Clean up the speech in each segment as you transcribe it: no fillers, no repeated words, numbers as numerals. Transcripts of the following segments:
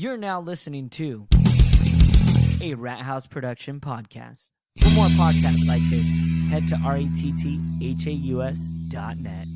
You're now listening to a Rat House production podcast. For more podcasts like this, head to retthaus.net.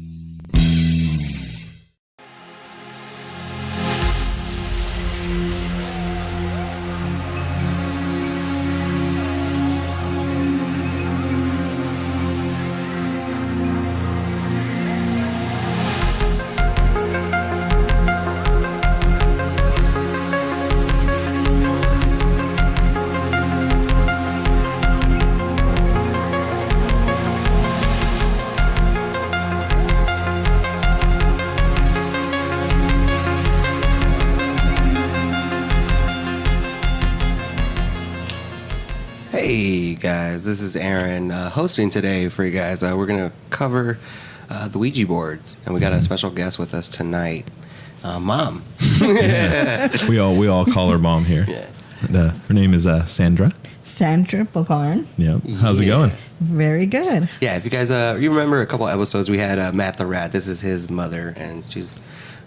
Hey guys, this is Aaron hosting today for you guys. We're going to cover the Ouija boards, and we got a special guest with us tonight, Mom. Yeah. We all call her Mom here. Yeah. Her name is Sandra. Sandra Bogarin. Yep. How's it going? Very good. Yeah, if you guys you remember a couple episodes, we had Matt the Rat. This is his mother, and she's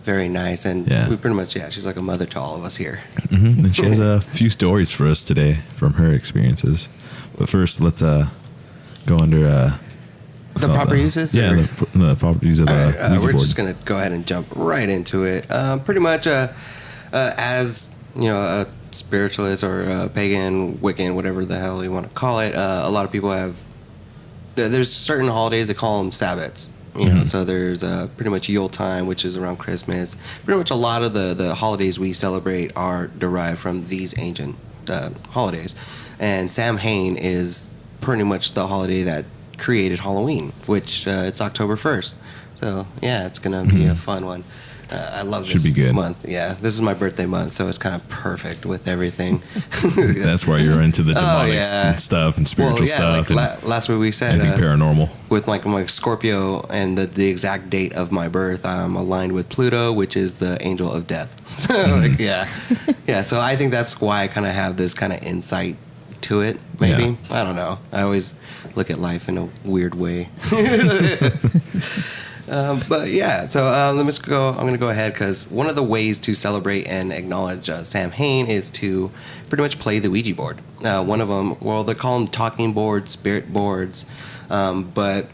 very nice, and we pretty much, she's like a mother to all of us here. Mm-hmm. And she has a few stories for us today from her experiences. But first, let's go under the proper uses? Yeah, the proper use of Ouija we're board. just going to go ahead and jump right into it. Pretty much, as you know, a spiritualist or a pagan, Wiccan, whatever the hell you want to call it, a lot of people have, there's certain holidays, they call them Sabbats. You know, so there's pretty much Yule time, which is around Christmas. Pretty much a lot of the holidays we celebrate are derived from these ancient holidays. And Samhain is pretty much the holiday that created Halloween, which it's October 1st. So, yeah, it's going to be a fun one. I love this month. Yeah, this is my birthday month, so it's kind of perfect with everything. That's why you're into the demonic and stuff and spiritual stuff. Like last week we said anything paranormal. With my Scorpio and the exact date of my birth, I'm aligned with Pluto, which is the angel of death. So yeah. So I think that's why I kind of have this kind of insight to it. Maybe I don't know. I always look at life in a weird way. But yeah, so I'm going to go ahead because one of the ways to celebrate and acknowledge Samhain is to pretty much play the Ouija board. One of them, well, they call them talking boards, spirit boards. But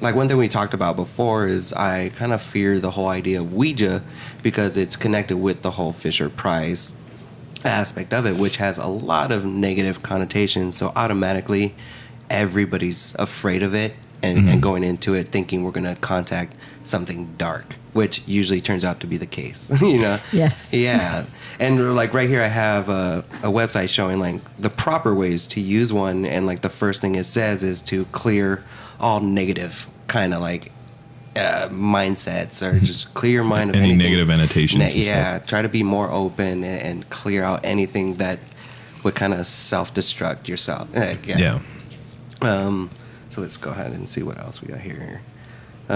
like one thing we talked about before is I kind of fear the whole idea of Ouija because it's connected with the whole Fisher-Price aspect of it, which has a lot of negative connotations. So automatically, everybody's afraid of it. And going into it thinking we're going to contact something dark, which usually turns out to be the case, you know? Yes. Yeah. And like right here I have a website showing like the proper ways to use one, and like the first thing it says is to clear all negative kind of like mindsets, or just clear your mind of any anything. Negative annotations. Try to be more open and clear out anything that would kind of self-destruct yourself. So let's go ahead and see what else we got here.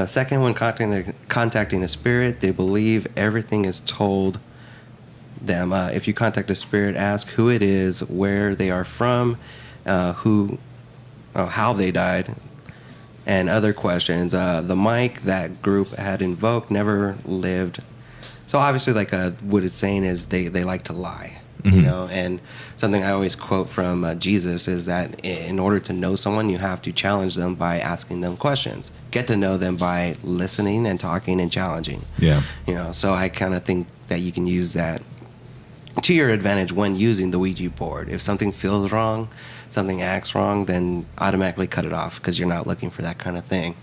Second, when contacting a spirit, they believe everything is told them. If you contact a spirit, ask who it is, where they are from, how they died, and other questions. The mic that group had invoked never lived. So obviously, like what it's saying is they like to lie. You know, and something I always quote from Jesus is that in order to know someone, you have to challenge them by asking them questions. Get to know them by listening and talking and challenging. Yeah. You know, so I kind of think that you can use that to your advantage when using the Ouija board. If something feels wrong, something acts wrong, then automatically cut it off because you're not looking for that kind of thing.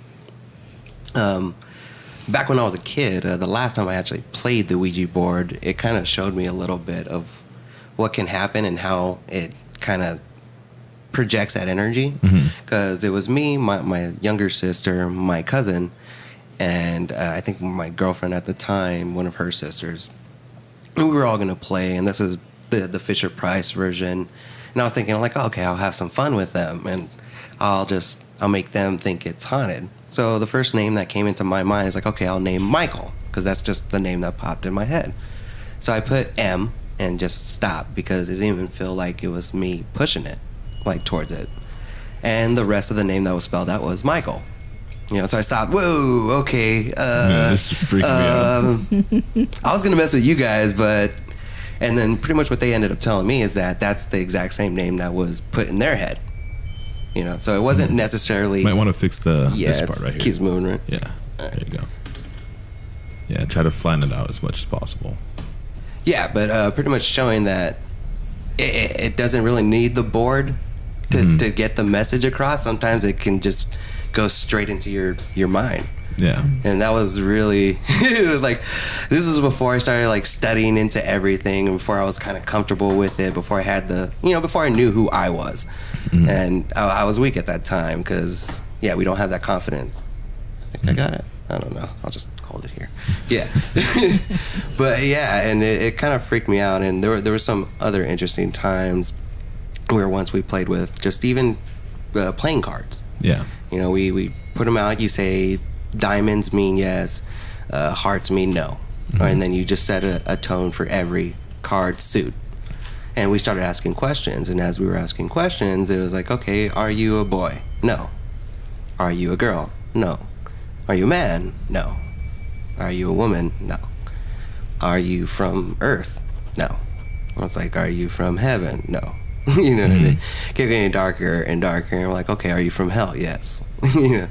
Back when I was a kid, the last time I actually played the Ouija board, it kind of showed me a little bit of what can happen and how it kind of projects that energy. Because it was me, my younger sister, my cousin, and I think my girlfriend at the time, one of her sisters. And we were all going to play, and this is the Fisher-Price version. And I was thinking, like, okay, I'll have some fun with them, and I'll make them think it's haunted. So the first name that came into my mind is like, okay, I'll name Michael, because that's just the name that popped in my head. So I put M and just stopped because it didn't even feel like it was me pushing it, like towards it. And the rest of the name that was spelled out was Michael. You know, so I stopped. Whoa, okay. This is freaking me out. I was gonna mess with you guys, but And then pretty much what they ended up telling me is that that's the exact same name that was put in their head. You know, so it wasn't necessarily. Might want to fix this part right here. Keeps moving, right? Yeah, there you go. Yeah, try to flatten it out as much as possible. Yeah, but pretty much showing that it doesn't really need the board to get the message across. Sometimes it can just go straight into your mind. Yeah. And that was really like, this is before I started like studying into everything, and before I was kind of comfortable with it, before I had before I knew who I was. And I was weak at that time because, we don't have that confidence. I think I got it. I don't know. I'll just hold it here. Yeah. But and it kind of freaked me out. And there were some other interesting times where once we played with just even playing cards. Yeah. You know, we put them out. You say diamonds mean yes, hearts mean no. And then you just set a tone for every card suit. And we started asking questions. And as we were asking questions, it was like, okay, are you a boy? No. Are you a girl? No. Are you a man? No. Are you a woman? No. Are you from Earth? No. I was like, are you from heaven? No. You know what I mean? Kept getting darker and darker. And we're like, okay, are you from hell? Yes. You know.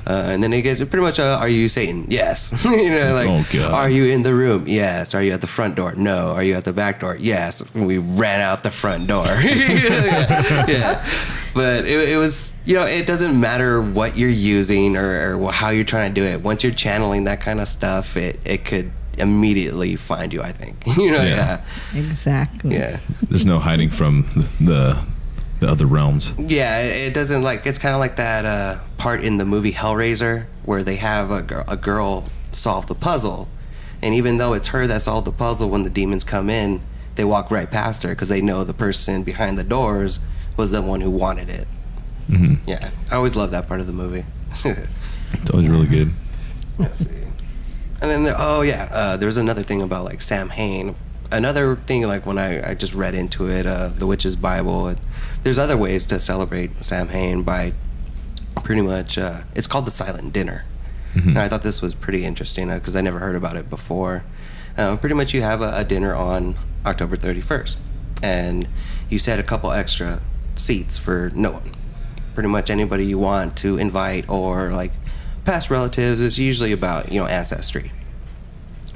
And then it gets pretty much, are you Satan? Yes. You know, like, oh, God. Are you in the room? Yes. Are you at the front door? No. Are you at the back door? Yes. We ran out the front door. Yeah. But it was, it doesn't matter what you're using or how you're trying to do it. Once you're channeling that kind of stuff, it could immediately find you, I think. Yeah. Exactly. Yeah. There's no hiding from the other realms. Yeah, it doesn't it's kind of like that part in the movie Hellraiser where they have a girl solve the puzzle. And even though it's her that solved the puzzle, when the demons come in, they walk right past her because they know the person behind the doors was the one who wanted it. Yeah, I always love that part of the movie. It's always really good. Let's see. And then, there's another thing about like Sam Hain. Another thing, like when I just read into it, the Witch's Bible, there's other ways to celebrate Sam Hain by pretty much, it's called the Silent Dinner. And I thought this was pretty interesting because I never heard about it before. Pretty much you have a dinner on October 31st, and you set a couple extra seats for no one. Pretty much anybody you want to invite or like past relatives. It's usually about, ancestry.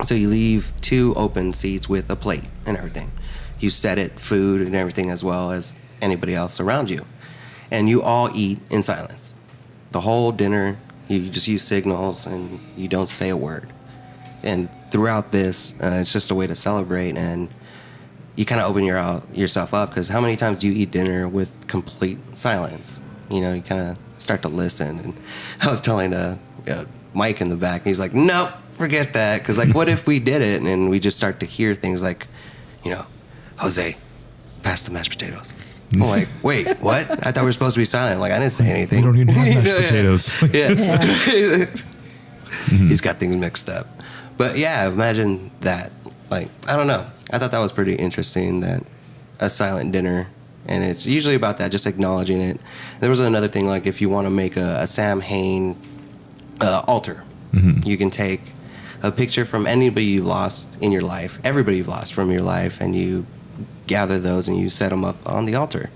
So you leave 2 open seats with a plate and everything. You set it, food and everything, as well as anybody else around you. And you all eat in silence. The whole dinner, you just use signals and you don't say a word. And throughout this, it's just a way to celebrate, and you kind of open yourself up, because how many times do you eat dinner with complete silence? You kind of start to listen. And I was telling Mike in the back, and he's like, nope, forget that. Because, like, what if we did it and we just start to hear things like, Jose, pass the mashed potatoes. I'm like, wait, what? I thought we were supposed to be silent. Like, I didn't say anything. We don't even have mashed potatoes. Yeah. He's got things mixed up. But, yeah, imagine that. Like, I don't know. I thought that was pretty interesting, that a silent dinner. And it's usually about that, just acknowledging it. There was another thing, like if you want to make a Sam Hain altar, you can take a picture from anybody you lost in your life, everybody you've lost from your life, and you gather those and you set them up on the altar.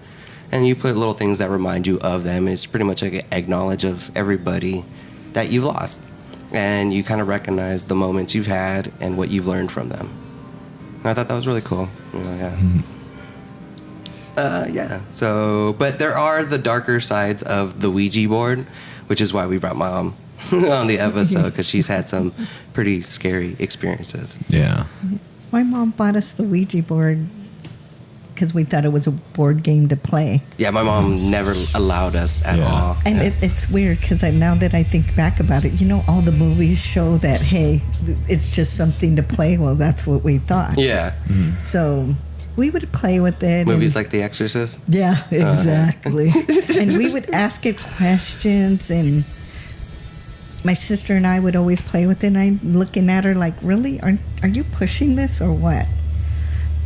And you put little things that remind you of them. It's pretty much like an acknowledge of everybody that you've lost. And you kind of recognize the moments you've had and what you've learned from them. And I thought that was really cool. So, but there are the darker sides of the Ouija board, which is why we brought Mom on the episode, because she's had some pretty scary experiences. Yeah. My mom bought us the Ouija board because we thought it was a board game to play. Yeah, my mom never allowed us at all. And it's weird because now that I think back about it, all the movies show that, hey, it's just something to play. Well, that's what we thought. Yeah. So we would play with it. Movies like The Exorcist? Yeah, exactly. And we would ask it questions, and my sister and I would always play with it, and I'm looking at her like, really? Are you pushing this or what?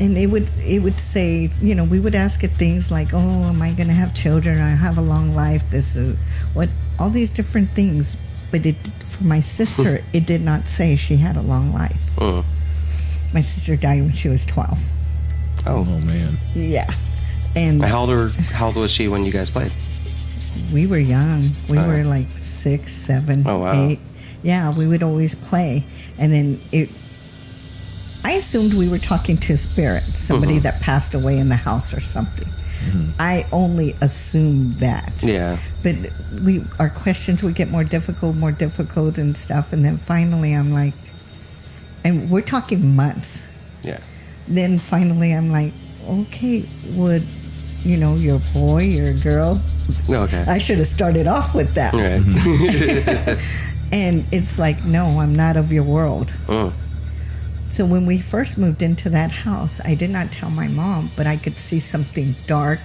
And it would say, we would ask it things like, oh, am I going to have children? I have a long life. This is what, all these different things. But for my sister, it did not say she had a long life. My sister died when she was 12. Oh man. Yeah. And how old was she when you guys played? we were young. We were like 6, 7, Oh, wow. 8. Yeah, we would always play. And then I assumed we were talking to a spirit, somebody that passed away in the house or something. I only assumed that. Yeah. But our questions would get more difficult and stuff. And then finally I'm like, and we're talking months. Yeah. Then finally I'm like, okay, would, you're a boy, you're a girl? Okay. I should have started off with that. Right. And it's like, no, I'm not of your world. So when we first moved into that house, I did not tell my mom, but I could see something dark,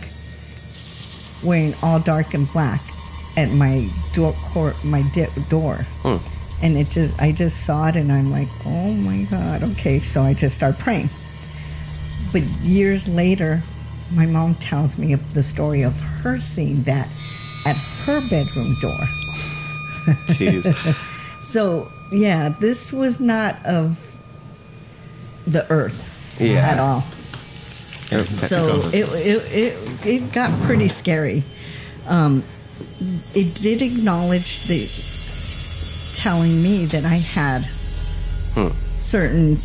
wearing all dark and black, at my door. And I just saw it, and I'm like, oh my God, okay. So I just start praying. But years later, my mom tells me the story of her seeing that at her bedroom door. Jeez. So yeah, this was not of the earth at all. So it got pretty scary. It did acknowledge telling me that I had certain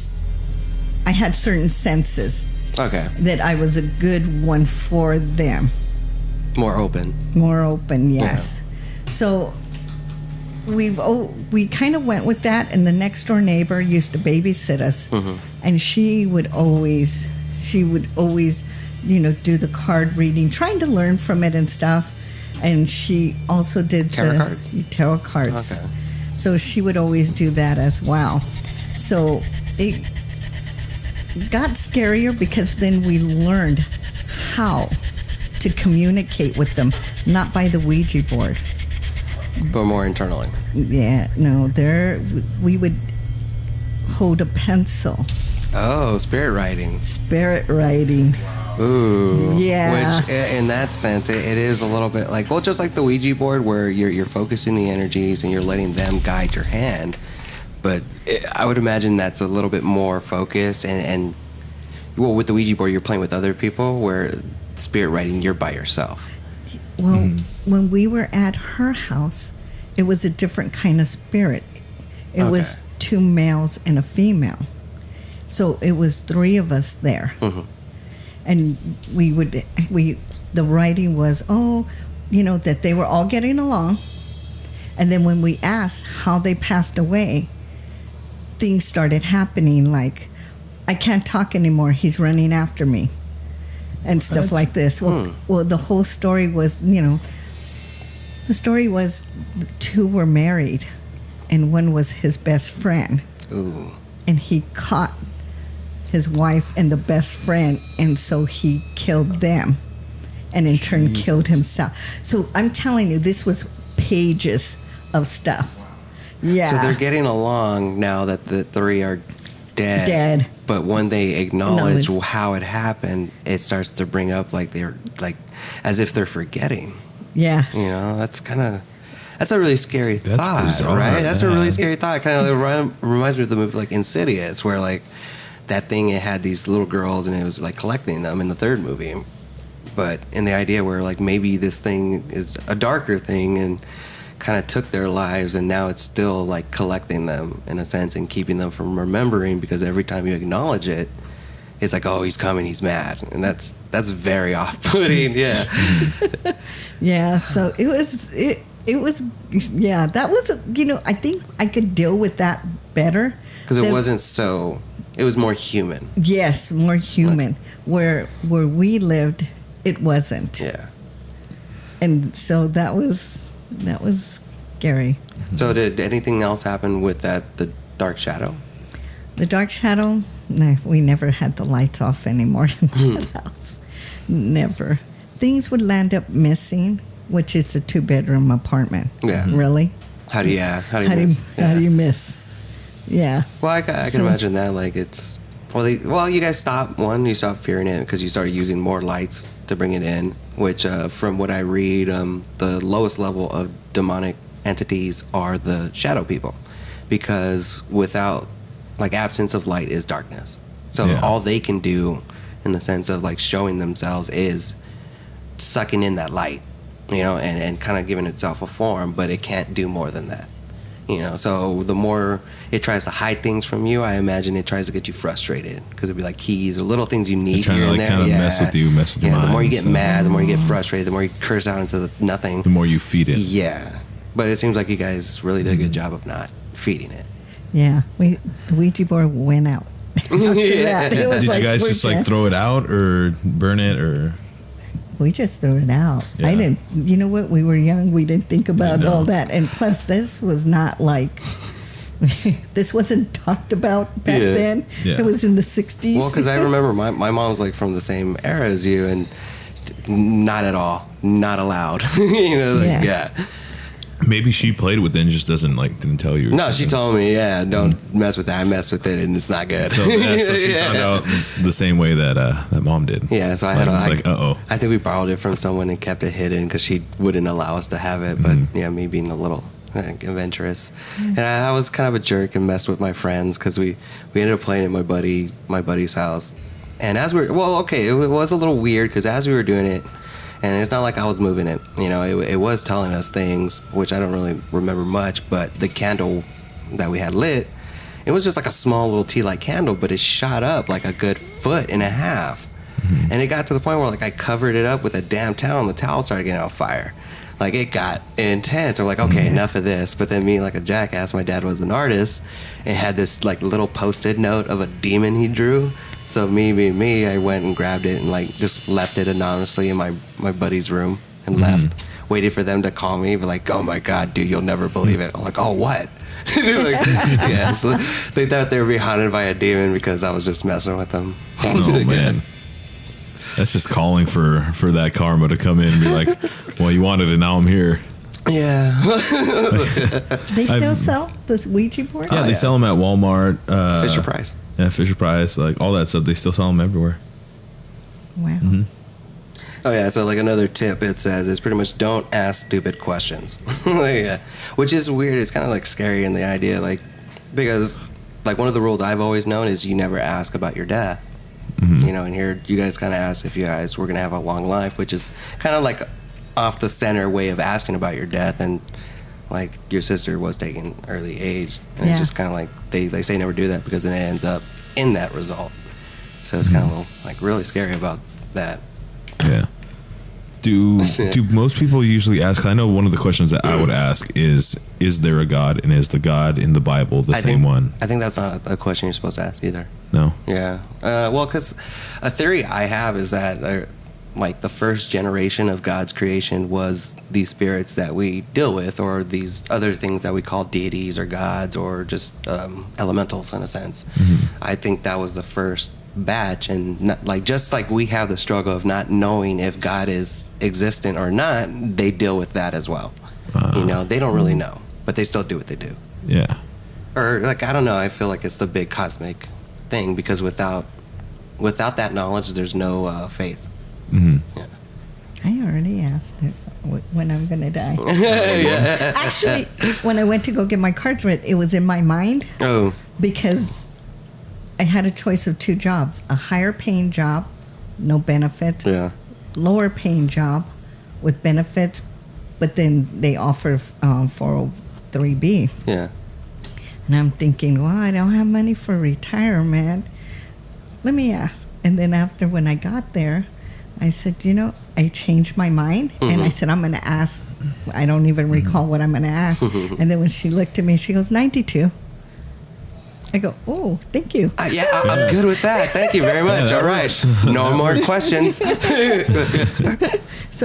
senses. Okay. That I was a good one for them. More open, Yes. Yeah. So we kind of went with that, and the next door neighbor used to babysit us, and she would always do the card reading, trying to learn from it and stuff. And she also did tarot cards. Okay. So she would always do that as well. So it got scarier because then we learned how to communicate with them, not by the Ouija board, but more internally. Yeah, no, we would hold a pencil. Oh, spirit writing. Ooh. Yeah. Which, in that sense, it is a little bit like, well, just like the Ouija board, where you're focusing the energies and you're letting them guide your hand. But I would imagine that's a little bit more focused. And well, with the Ouija board, you're playing with other people, where spirit writing, you're by yourself. Well, when we were at her house, it was a different kind of spirit. It was 2 males and a female. So it was 3 of us there. And the writing was, that they were all getting along. And then when we asked how they passed away, things started happening like, I can't talk anymore, he's running after me. And stuff like this. Well, the whole story was, the story was the 2 were married, and one was his best friend. Ooh. And he caught his wife and the best friend, and so he killed them, and in turn killed himself. So I'm telling you, this was pages of stuff. Yeah. So they're getting along now that the 3 are dead. But when they acknowledge how it happened, it starts to bring up like they're like as if they're forgetting. Yes. That's a really scary thought, bizarre, right? That's a really scary thought. Kind of reminds me of the movie like Insidious, where like that thing, it had these little girls and it was like collecting them in the 3rd movie. But in the idea where like maybe this thing is a darker thing and kind of took their lives, and now it's still like collecting them in a sense and keeping them from remembering, because every time you acknowledge it, it's like, oh, he's coming, he's mad, and that's very off-putting. Yeah. Yeah. So it was yeah, that was I think I could deal with that better because it wasn't so. It was more human. Yes, more human. Where we lived, it wasn't. Yeah. And so that was scary. So did anything else happen with the dark shadow? The dark shadow? No, we never had the lights off anymore in that house. Never. Things would land up missing, which is a 2-bedroom apartment. Yeah. Really? How do you miss? Yeah. Well, I can imagine that. Like it's you guys stopped fearing it because you started using more lights to bring it in. Which, from what I read, the lowest level of demonic entities are the shadow people, because without absence of light is darkness. So all they can do in the sense of like showing themselves is sucking in that light, you know, and kind of giving itself a form, but it can't do more than that, you know. So the more it tries to hide things from you, I imagine it tries to get you frustrated, because it'd be like keys or little things you need trying here to and like there. kind of mess with you, mess with your mind. The more you get mad, the more you get frustrated, the more you curse out into the nothing. the more you feed it. Yeah, but it seems like you guys really did a good job of not feeding it. Yeah, the Ouija board went out. After that, it was Did like, you guys we're just like done. throw it out or burn it or? We just threw it out. Yeah. I didn't. You know what? We were young. We didn't think about know. all that. And plus, this was not like this wasn't talked about back Yeah. then. Yeah. It was in the 60s. Well, because I remember my mom's like from the same era as you, and not at all, not allowed. You know, like, yeah. Maybe she played with it and just didn't tell you. or No, she something. told me, don't mess with that. I messed with it, and it's not good. So, so she found out the same way that that mom did. Yeah, so I Like, had it's like, uh-oh. I think we borrowed it from someone and kept it hidden because she wouldn't allow us to have it. But yeah, me being a little adventurous, and I was kind of a jerk and messed with my friends because we ended up playing at my buddy's house. And as it was a little weird because as we were doing it, and it's not like I was moving it, you know, it was telling us things, which I don't really remember much, but the candle that we had lit, it was just like a small little tea light candle, but it shot up like a good 1.5 feet. And it got to the point where like I covered it up with a damn towel and the towel started getting on fire. Like it got intense. I'm like, okay, enough of this. But then me, like a jackass, my dad was an artist and had this like little post-it note of a demon he drew. So me being me, I went and grabbed it and like just left it anonymously in my buddy's room and left. Waited for them to call me, but like, oh my God, dude, you'll never believe it. I'm like, oh, what? Like, yeah, so they thought they were being haunted by a demon because I was just messing with them. Oh man, that's just calling for that karma to come in and be like, well, you wanted it, now I'm here. Yeah. They still sell this Ouija board? Yeah, they sell them at Walmart, Fisher Price. Yeah, Fisher Price, like all that stuff. They still sell them everywhere. Wow. Oh yeah, so like another tip it says is pretty much don't ask stupid questions. Yeah. Which is weird. It's kind of like scary in the idea, like, because like one of the rules I've always known is you never ask about your death. You know, and here you guys kind of asked if you guys were gonna have a long life, which is kind of like off the center way of asking about your death. And like your sister was taking early age, and it's just kind of like they say never do that because then it ends up in that result. So it's kind of like really scary about that. Yeah. Do most people usually ask? I know one of the questions that I would ask is there a God, and is the God in the Bible the same one? I think that's not a question you're supposed to ask either. No. Yeah. Well, because a theory I have is that like the first generation of God's creation was these spirits that we deal with, or these other things that we call deities or gods, or just elementals in a sense. I think that was the first batch, and not, like just like we have the struggle of not knowing if God is existent or not, they deal with that as well. You know, they don't really know, but they still do what they do. Yeah. Or like I don't know, I feel like it's the big cosmic thing, because without that knowledge there's no faith. Yeah. I already asked when I'm going to die. Yeah. Actually, when I went to go get my cards read, it was in my mind Oh. because I had a choice of two jobs: a higher paying job, no benefits, Yeah. lower paying job with benefits, but then they offer 403B. Yeah. And I'm thinking, well, I don't have money for retirement. Let me ask. And then after, when I got there, I said, you know, I changed my mind. And I said, I'm going to ask. I don't even recall what I'm going to ask. And then when she looked at me, she goes, 92. I go, oh, thank you. Yeah, I'm good with that. Thank you very much. Yeah, All right. No more questions. So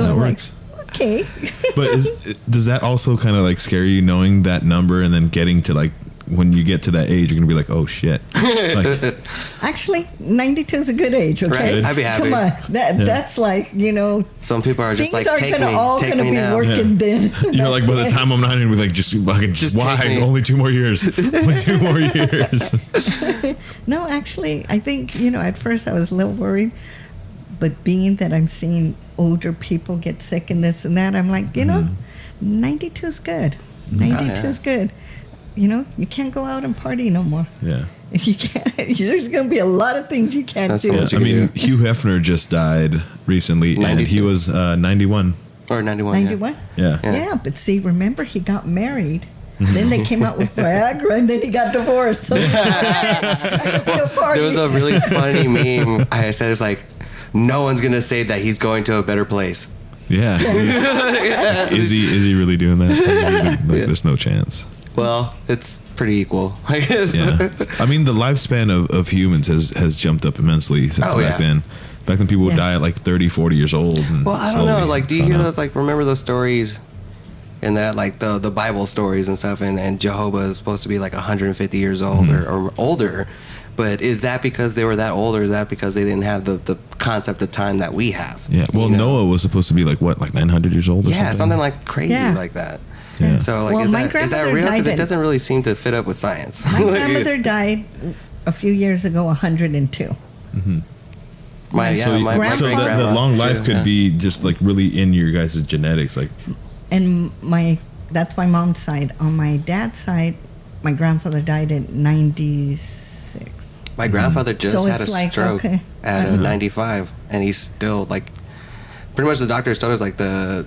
That I'm works. like, okay. But does that also kind of like scare you, knowing that number and then getting to like, when you get to that age, you're going to be like, oh shit. Like, Actually, 92 is a good age, okay? Right, I'd be happy. Come on. That's like, you know, Some people are just things like, aren't take gonna me, all take gonna me be now. working then. you're like, by the time I'm not going to be like, just fucking, Just why? take me. Only 2 more years. Only 2 more years. No, actually, I think, you know, at first I was a little worried, but being that I'm seeing older people get sick and this and that, I'm like, you know, 92 is good. 92 is good. you can't go out and party no more. Yeah. You can't. There's going to be a lot of things you can't That's do. what I mean, Hugh Hefner just died recently, and 92. he was 91. Or 91. 91? Yeah. Yeah, but see, remember, he got married. Then they came out with Viagra, and then he got divorced. So There was a really funny meme. I said, it's like, no one's going to say that he's going to a better place. Yeah. Is he really doing that? There's no chance. Well, it's pretty equal, I guess. Yeah. I mean, the lifespan of humans has jumped up immensely since back then. Back then, people would die at like 30, 40 years old. And well, I don't know. Like, do you hear those? Like, remember those stories? And that, like, the Bible stories and stuff, and Jehovah is supposed to be like 150 years old or older. But is that because they were that old, or is that because they didn't have the concept of time that we have? Yeah. Well, Noah was supposed to be like 900 years old or something? Yeah, something like crazy like that. Yeah. So, like, Well, my is that grandmother real? Because died it doesn't really seem to fit up with science. My grandmother died a few years ago, 102. My So great-grandma the long life too, could yeah. be just like really in your guys' genetics. Like, And that's my mom's side. On my dad's side, my grandfather died at 96. My grandfather just So had a it's like, stroke okay. at 95, and he's still like, pretty much the doctors told us like the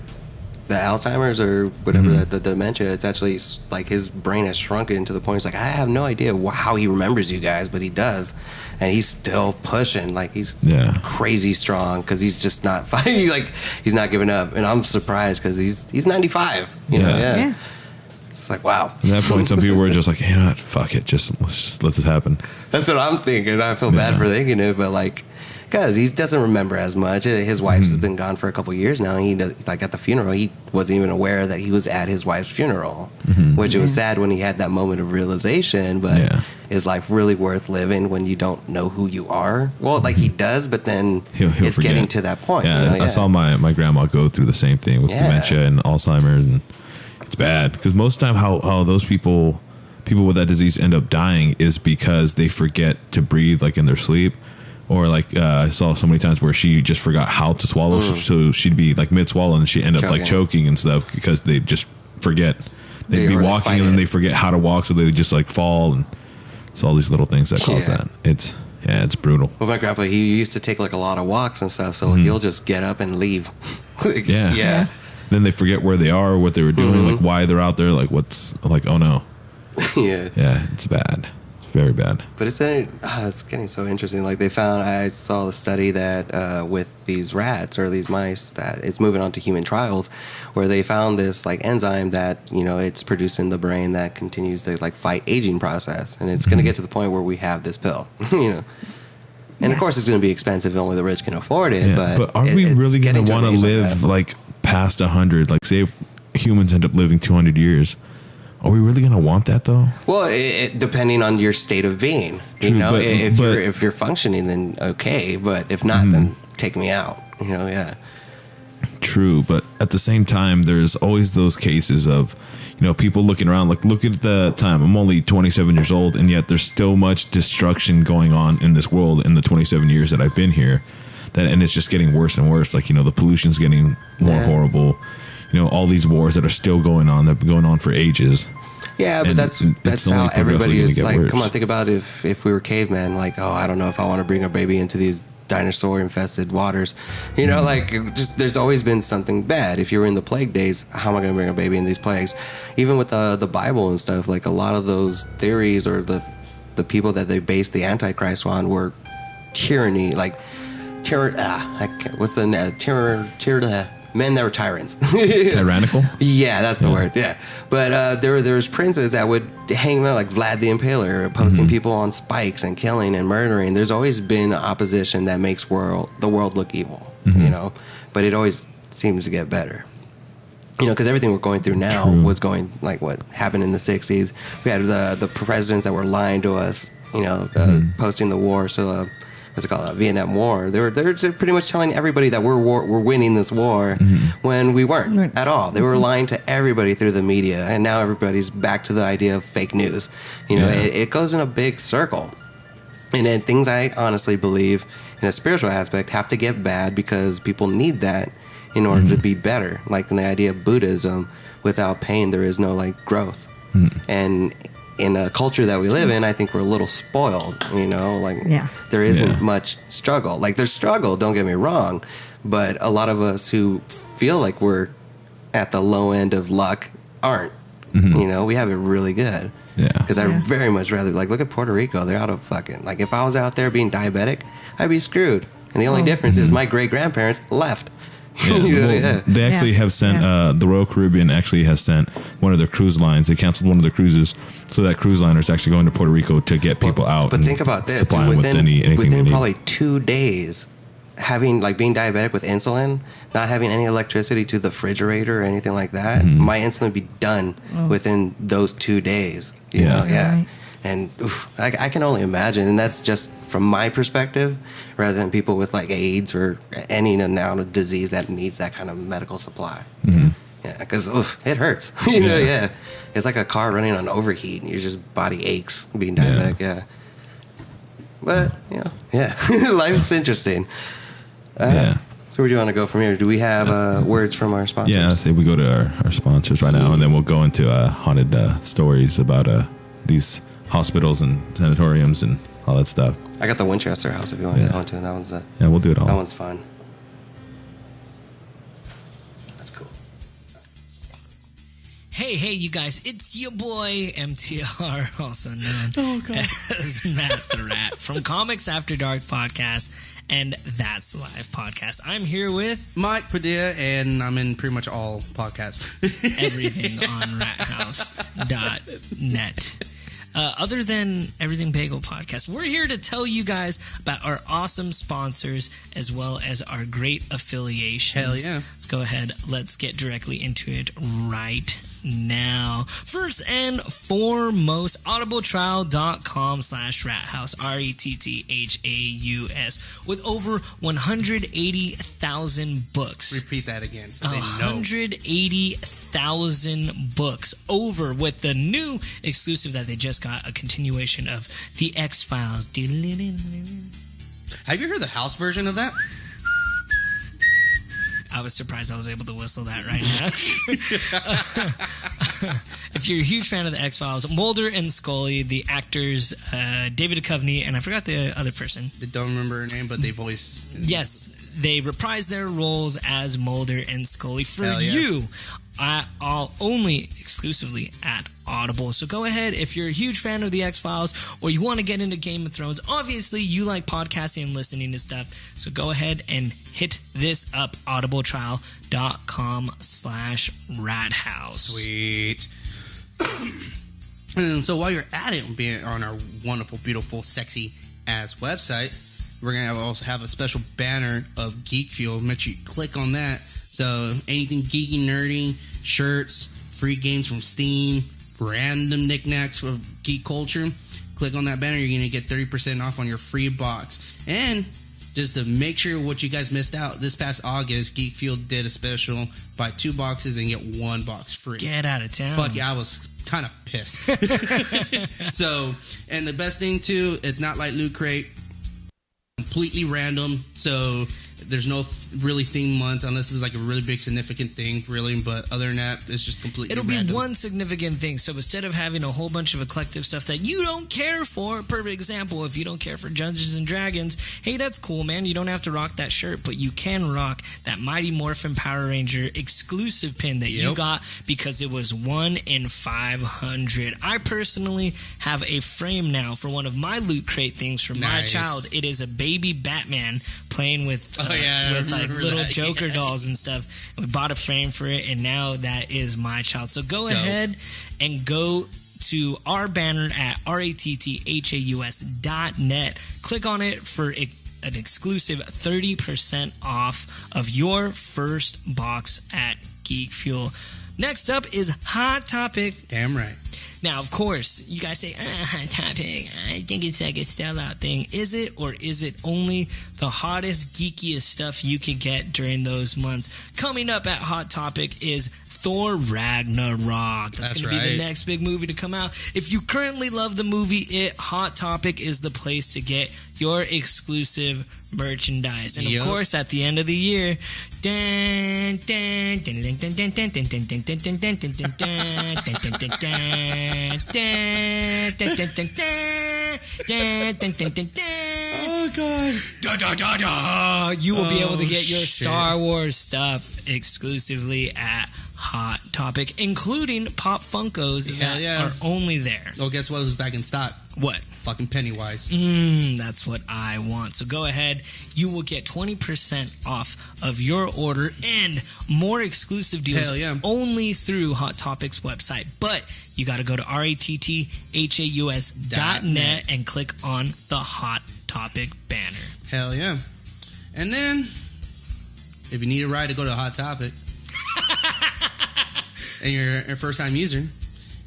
Alzheimer's or whatever the dementia. It's actually like his brain has shrunken to the point. He's like, I have no idea how he remembers you guys, but he does, and he's still pushing. Like he's crazy strong because he's just not fighting. Like he's not giving up, and I'm surprised because he's 95. You know, Yeah. It's like, wow. at that point, some people were just like, fuck it, let's just let this happen. That's what I'm thinking. I feel bad for thinking it, but like, because he doesn't remember as much. His wife's has been gone for a couple of years now. And he like at the funeral, he wasn't even aware that he was at his wife's funeral, which it was sad when he had that moment of realization. But is life really worth living when you don't know who you are? Well, like he does, but then He'll it's forget. getting to that point. Yeah, I saw my grandma go through the same thing with dementia and Alzheimer's, and it's bad because most of the time how those people with that disease end up dying is because they forget to breathe like in their sleep. Or like I saw so many times where she just forgot how to swallow, so she'd be like mid swallow and she'd end up like choking and stuff because they just forget. They'd be walking and then they forget how to walk, so they just like fall, and it's all these little things that cause that. It's brutal. Well, my grandpa, he used to take like a lot of walks and stuff, so he'll just get up and leave. Yeah. Then they forget where they are, what they were doing, like why they're out there, like what's like, oh no. Yeah, it's bad. Very bad. But it's getting so interesting. Like I saw a study that with these rats or these mice that it's moving on to human trials, where they found this like enzyme that it's produced in the brain that continues to like fight aging process, and it's going to get to the point where we have this pill, And of course, it's going to be expensive. Only the rich can afford it. Yeah. But are we really going to want to live like past 100? Like, say if humans end up living 200 years. Are we really gonna want that though? Well, depending on your state of being, True, if you're functioning, then okay. But if not, then take me out. True, but at the same time, there's always those cases of, people looking around. Like, look at the time. I'm only 27 years old, and yet there's still much destruction going on in this world in the 27 years that I've been here. And it's just getting worse and worse. Like, the pollution's getting more horrible. All these wars that are still going on, that have been going on for ages. Yeah, but that's how everybody is like. Worse. Come on, think about if we were cavemen. Like, I don't know if I want to bring a baby into these dinosaur-infested waters. Like, just there's always been something bad. If you were in the plague days, how am I going to bring a baby in these plagues? Even with the Bible and stuff, like a lot of those theories or the people that they based the Antichrist on were tyranny, like men that were tyrants. Tyrannical? Yeah, that's the word. Yeah. But there was princes that would hang them out, like Vlad the Impaler, posting people on spikes and killing and murdering. There's always been opposition that makes the world look evil, But it always seems to get better. Because everything we're going through now was going like what happened in the 60s. We had the presidents that were lying to us, posting the war. So what's it called? Vietnam War. They're pretty much telling everybody that we're winning this war when we weren't at all. They were lying to everybody through the media, and now everybody's back to the idea of fake news. It goes in a big circle, and then things I honestly believe in a spiritual aspect have to get bad because people need that in order to be better. Like in the idea of Buddhism, without pain there is no like growth, and in a culture that we live in, I think we're a little spoiled, like there isn't much struggle. Like there's struggle, don't get me wrong, but a lot of us who feel like we're at the low end of luck aren't. We have it really good. Yeah. Because I very much rather, like, look at Puerto Rico. They're out of fucking, like, if I was out there being diabetic, I'd be screwed. And the only difference is my great-grandparents left. They actually have sent, the Royal Caribbean actually has sent one of their cruise lines. They canceled one of their cruises. So that cruise liner is actually going to Puerto Rico to get people out. But think about this. Dude, within probably 2 days, being diabetic with insulin, not having any electricity to the refrigerator or anything like that, my insulin would be done within those 2 days. You know? Right. And I can only imagine, and that's just from my perspective, rather than people with like AIDS or any amount of disease that needs that kind of medical supply. Yeah, because it hurts. It's like a car running on overheat, and your just body aches being diabetic. But life's interesting. So where do you want to go from here? Do we have words from our sponsors? Yeah, I say we go to our sponsors right now, and then we'll go into haunted stories about these hospitals and sanatoriums and all that stuff. I got the Winchester house if you want to go into it. That one's we'll do it all. That one's fun. That's cool. Hey, you guys, it's your boy MTR, also known as Matt the Rat from Comics After Dark Podcast and That's Live Podcast. I'm here with Mike Padilla, and I'm in pretty much all podcasts. Everything on rathouse.net. Other than Everything Bagel Podcast, we're here to tell you guys about our awesome sponsors as well as our great affiliations. Hell yeah. Let's go ahead. Let's get directly into it right now. First and foremost, audibletrial.com/rathouse, RETTHAUS, with over 180,000 books. Repeat that again. So 180,000 books over with the new exclusive that they just got, a continuation of The X-Files. Have you heard the Haus version of that? I was surprised I was able to whistle that right now. If you're a huge fan of the X-Files, Mulder and Scully, the actors, David Duchovny, and I forgot the other person. I don't remember her name, but they voice. Yes, they reprise their roles as Mulder and Scully for you. All only exclusively at Audible. So go ahead, if you're a huge fan of the X-Files or you want to get into Game of Thrones, obviously you like podcasting and listening to stuff, so go ahead and hit this up, audibletrial.com/rathouse. Sweet. And so while you're at it, being on our wonderful, beautiful, sexy ass website, we're going to also have a special banner of Geek Fuel. Make sure you click on that. So anything geeky, nerdy, shirts, free games from Steam, random knickknacks of geek culture, click on that banner. You're going to get 30% off on your free box. And just to make sure what you guys missed out, this past August, Geek Fuel did a special, buy 2 boxes and get 1 box free. Get out of town. Fuck yeah, I was kind of pissed. So, and the best thing too, it's not like Loot Crate, completely random. So there's no really theme months unless it's like a really big significant thing, really. But other than that, it's just completely random. It'll be one significant thing. So instead of having a whole bunch of eclectic stuff that you don't care for, perfect example, if you don't care for Dungeons and Dragons, hey, that's cool, man. You don't have to rock that shirt, but you can rock that Mighty Morphin Power Ranger exclusive pin that you got because it was 1 in 500. I personally have a frame now for one of my Loot Crate things from my child. It is a baby Batman playing with like little Joker dolls and stuff. And we bought a frame for it, and now that is my child. So go ahead and go to our banner at rathaus.net. Click on it for an exclusive 30% off of your first box at Geek Fuel. Next up is Hot Topic. Damn right. Now, of course, you guys say, Hot Topic, I think it's like a sellout thing. Is it, or is it only the hottest, geekiest stuff you can get during those months? Coming up at Hot Topic is Thor Ragnarok. That's going to be the next big movie to come out. If you currently love the movie It, Hot Topic is the place to get your exclusive merchandise. And of course, at the end of the year, oh God! You will be able to get your Star Wars stuff exclusively at Hot Topic, including Pop Funkos that are only there. Oh, guess what was back in stock? What? Fucking Pennywise. That's what I want. So go ahead. You will get 20% off of your order and more exclusive deals only through Hot Topic's website. But you got to go to ratthaus.net and click on the Hot Topic banner. Hell yeah. And then, if you need a ride to go to Hot Topic and you're a first-time user,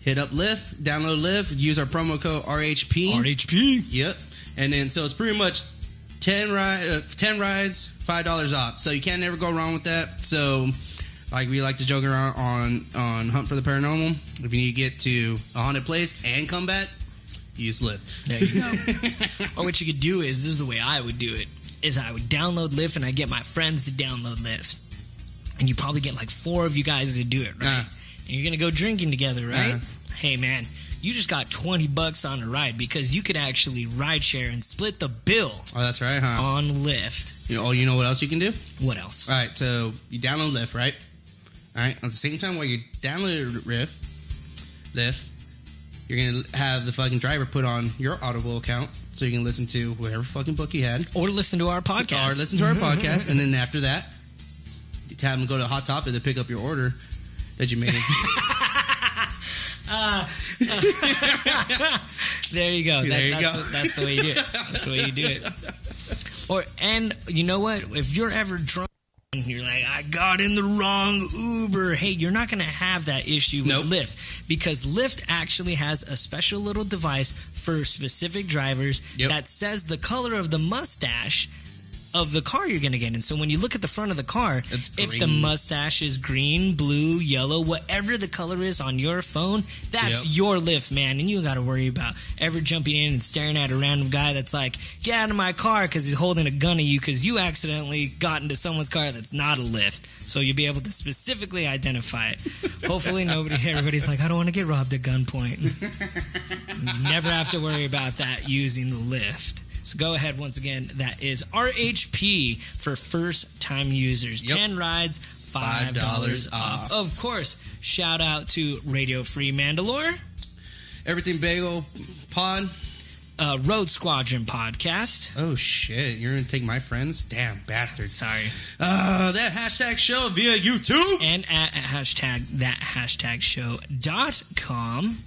hit up Lyft, download Lyft, use our promo code RHP. RHP. Yep. And then, so it's pretty much 10 rides, $5 off. So you can't never go wrong with that. So, like we like to joke around on Hunt for the Paranormal. If you need to get to a haunted place and come back, use Lyft. There you go. Or what you could do is, this is the way I would do it, is I would download Lyft and I get my friends to download Lyft. And you probably get like 4 of you guys to do it, right? And you're going to go drinking together, right? Hey, man, you just got $20 on a ride because you could actually ride share and split the bill. Oh, that's right, huh? On Lyft. You know what else you can do? What else? All right, so you download Lyft, right? All right, at the same time while you download Lyft, you're going to have the fucking driver put on your Audible account so you can listen to whatever fucking book you had. Or listen to our podcast. And then after that, have them go to Hot Topic to pick up your order that you made. There you go. That's the way you do it. That's the way you do it. And you know what? If you're ever drunk and you're like, I got in the wrong Uber, hey, you're not going to have that issue with Lyft, because Lyft actually has a special little device for specific drivers that says the color of the mustache of the car you're going to get in. So when you look at the front of the car, if the mustache is green, blue, yellow, whatever the color is on your phone, that's your Lyft, man. And you got to worry about ever jumping in and staring at a random guy that's like, get out of my car, because he's holding a gun at you because you accidentally got into someone's car that's not a Lyft. So you'll be able to specifically identify it. Hopefully everybody's like, I don't want to get robbed at gunpoint. You never have to worry about that using the Lyft. So go ahead, once again, that is RHP for first-time users. 10 rides, $5 off. Of course, shout out to Radio Free Mandalore. Everything Bagel Pod. Road Squadron Podcast. Oh, shit. You're going to take my friends? Damn, bastard. Sorry. That hashtag show via YouTube. And at thathashtag.show.com.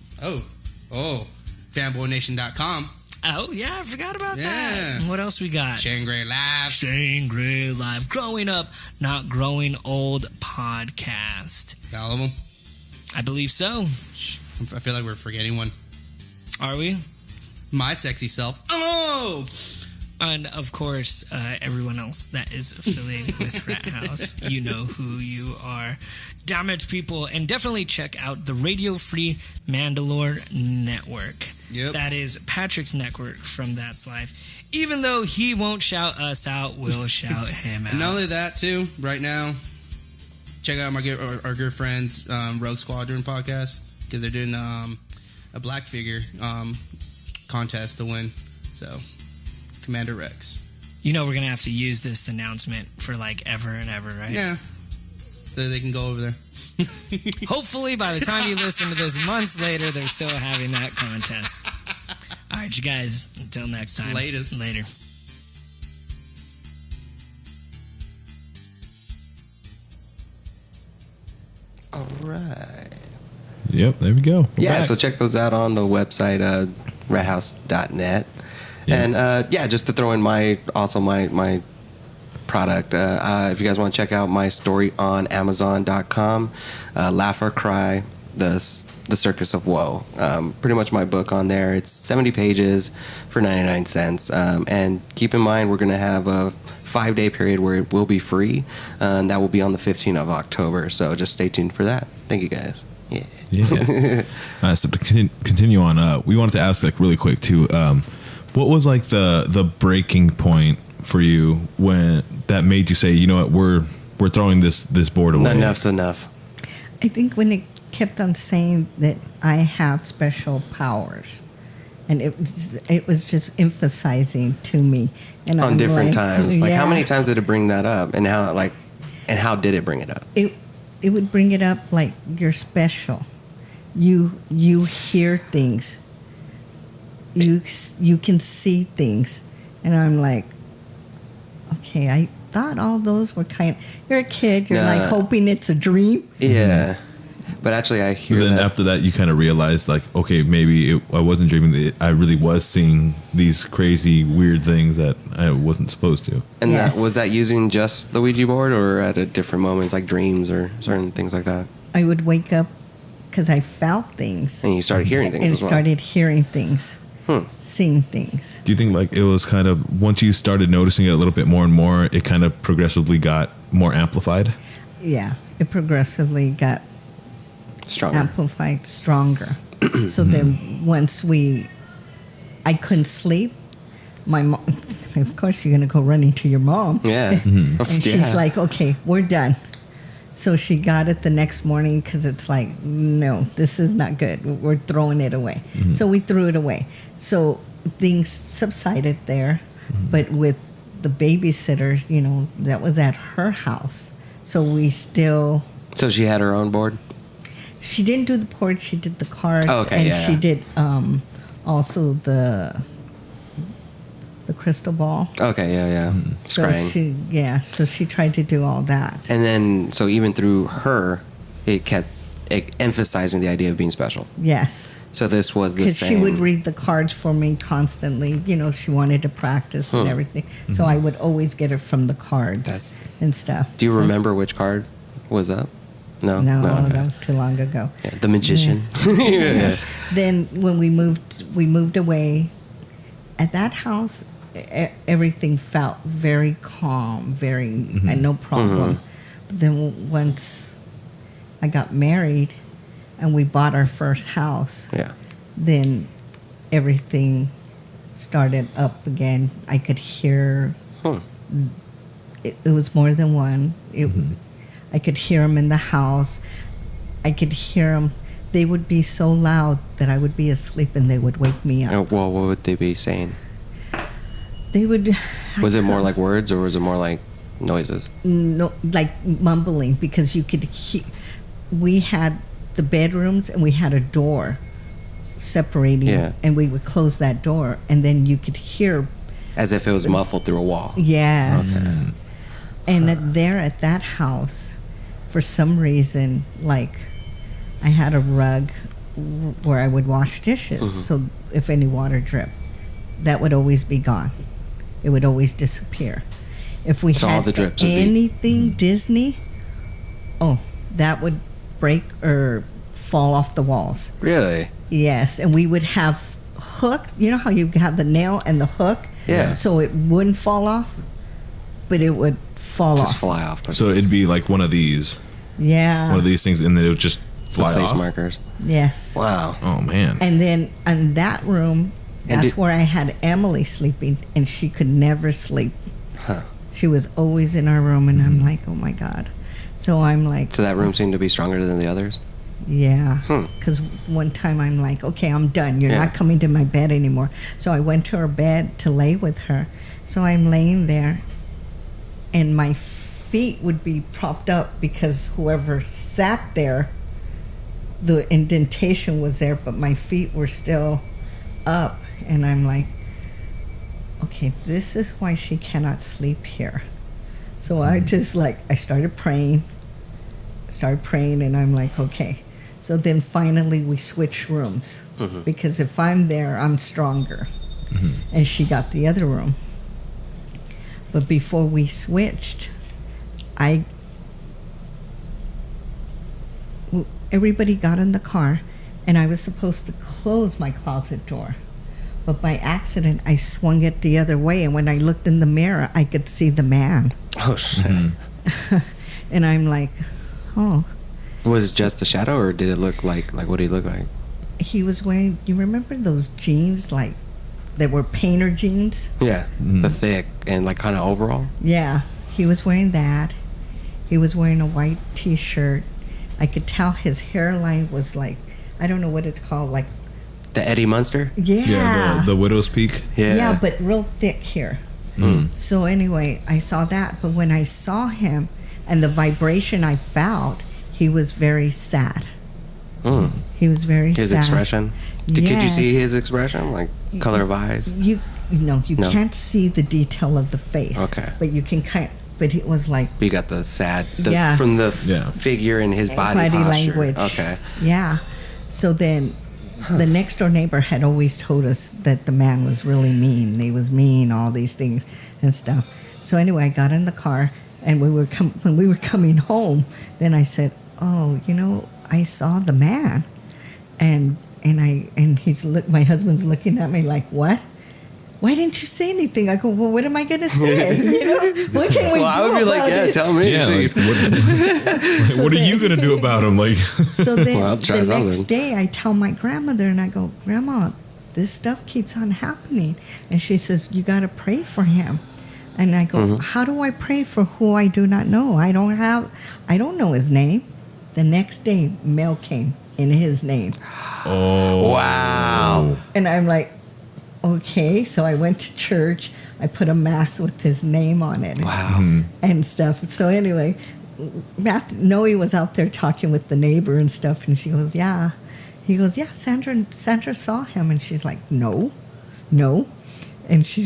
Oh. Fanboynation.com. Oh, yeah, I forgot about that. What else we got? Shangri Live. Growing Up, Not Growing Old podcast. All of them? I believe so. I feel like we're forgetting one. Are we? My Sexy Self. Oh! And, of course, everyone else that is affiliated with Rat House. You know who you are. Damn it, people. And definitely check out the Radio Free Mandalore Network. Yep. That is Patrick's network from That's Life. Even though he won't shout us out, we'll shout him out. Not only that, too, right now, check out our good friends, Rogue Squadron podcast, because they're doing a black figure contest to win. So, Commander Rex. You know we're going to have to use this announcement for like ever and ever, right? Yeah. So they can go over there. Hopefully, by the time you listen to this months later, they're still having that contest. All right, you guys. Until next time. Later. All right. Yep, there we go. We're back. So check those out on the website, ratthaus.net. Yeah. And just to throw in my product, if you guys want to check out my story on Amazon.com, Laugh or Cry, the Circus of Woe. Pretty much my book on there. It's 70 pages for 99 cents. And keep in mind, we're going to have a 5-day period where it will be free. And that will be on the 15th of October. So just stay tuned for that. Thank you, guys. Yeah. So to continue on, we wanted to ask like really quick too. What was like the breaking point for you when that made you say, you know what, we're throwing this board away? Enough's enough. I think when it kept on saying that I have special powers, and it was just emphasizing to me, and on I'm different like, times. Like, yeah. how many times did it bring that up, and how did it bring it up? It would bring it up like you're special. You hear things. You can see things, and I'm like, okay, I thought all those were you're a kid, you're like hoping it's a dream. Yeah. But actually I hear then after that you kind of realized like, okay, maybe I wasn't dreaming. I really was seeing these crazy weird things that I wasn't supposed to. And Yes. was that using just the Ouija board or at a different moments like dreams or certain things like that? I would wake up because I felt things. And you started hearing things And as well. started hearing things, seeing things. Do you think like it was kind of, once you started noticing it a little bit more and more, it kind of progressively got more amplified? Yeah, it progressively got Stronger. amplified, stronger. So then once I couldn't sleep, my mom, of course you're going to go running to your mom. Yeah. And she's like, okay, we're done. So she got it the next morning because it's like, no, this is not good. We're throwing it away. So we threw it away. So things subsided there. But with the babysitter, that was at her house. So we still... So she had her own board? She didn't do the board. She did the cards. Oh, okay, and yeah. she did also the crystal ball. Okay, yeah. So Scrying. so she tried to do all that. And then, so even through her, it kept emphasizing the idea of being special. Yes. So this was the Because same. she would read the cards for me constantly. She wanted to practice and everything. So I would always get it from the cards and stuff. Do you So- remember which card was up? No, No, okay. that was too long ago. Yeah, the magician. Yeah. Then when we moved away. At that house, everything felt very calm, and no problem. But then once I got married and we bought our first house, Yeah. then everything started up again. I could hear. It was more than one. I could hear them in the house. I could hear them. They would be so loud that I would be asleep and they would wake me up. Well, what would they be saying? They would. Was it more like words or was it more like noises? No, like mumbling, because you could hear. We had the bedrooms and we had a door separating, and we would close that door, and then you could hear. As if it was muffled through a wall. Yes. Okay. And there at that house, for some reason, like, I had a rug where I would wash dishes. So if any water dripped, that would always be gone. It would always disappear. If we so had all the drips anything Disney, that would break or fall off the walls. Really? Yes. And we would have hook. You know how you have the nail and the hook? Yeah. So it wouldn't fall off, but it would fall off. Just fly off. So it'd be like one of these. Yeah. One of these things, and then it would just fly place off. markers. Yes. Wow. Oh man. And then in that room, that's where I had Emily sleeping, and she could never sleep. Huh. She was always in our room, and I'm like, oh my God. So I'm like. So that room seemed to be stronger than the others? Yeah. Because one time I'm like, okay, I'm done. You're not coming to my bed anymore. So I went to her bed to lay with her. So I'm laying there, and my feet would be propped up because whoever sat there, the indentation was there, but my feet were still up. And I'm like, okay, this is why she cannot sleep here. So I just I started praying, and I'm like, okay. So then finally we switched rooms because if I'm there, I'm stronger. And she got the other room. But before we switched, everybody got in the car, and I was supposed to close my closet door. But by accident, I swung it the other way, and when I looked in the mirror, I could see the man. Oh, shit. And I'm like, oh. Was it just a shadow, or did it look like what did he look like? He was wearing, you remember those jeans, like, that were painter jeans? Yeah, the thick and like kind of overall. Yeah, he was wearing that. He was wearing a white T-shirt. I could tell his hairline was like, I don't know what it's called, like. The Eddie Munster? Yeah. Yeah, the widow's peak. Yeah. Yeah, but real thick here. So anyway, I saw that. But when I saw him and the vibration I felt, he was very sad. He was very His sad. expression? Could you Yes. see his expression? Like color of eyes? You No. can't see the detail of the face. Okay. But you can but it was like, You got the sad, Yeah. from the Yeah. figure and his body posture. language. Okay. Yeah. So then the next door neighbor had always told us that the man was really mean. He was mean, all these things and stuff. So anyway, I got in the car, and when we were coming home, then I said, "Oh, I saw the man," and my husband's looking at me like, "What? Why didn't you say anything?" I go, "Well, what am I going to say? What can we do I would be like, about yeah, it?" tell me. Yeah, like, what are you gonna do about him? Like, So then Well, I'll try the something. next day, I tell my grandmother, and I go, "Grandma, this stuff keeps on happening." And she says, "You got to pray for him." And I go, "How do I pray for who I do not know? I don't know his name." The next day, mail came in his name. oh Wow. And I'm like, okay. So I went to church. I put a mass with his name on it. Wow. And stuff. So anyway, Noe was out there talking with the neighbor and stuff, and she goes, "Yeah." He goes, "Yeah, Sandra saw him," and she's like, "No." And he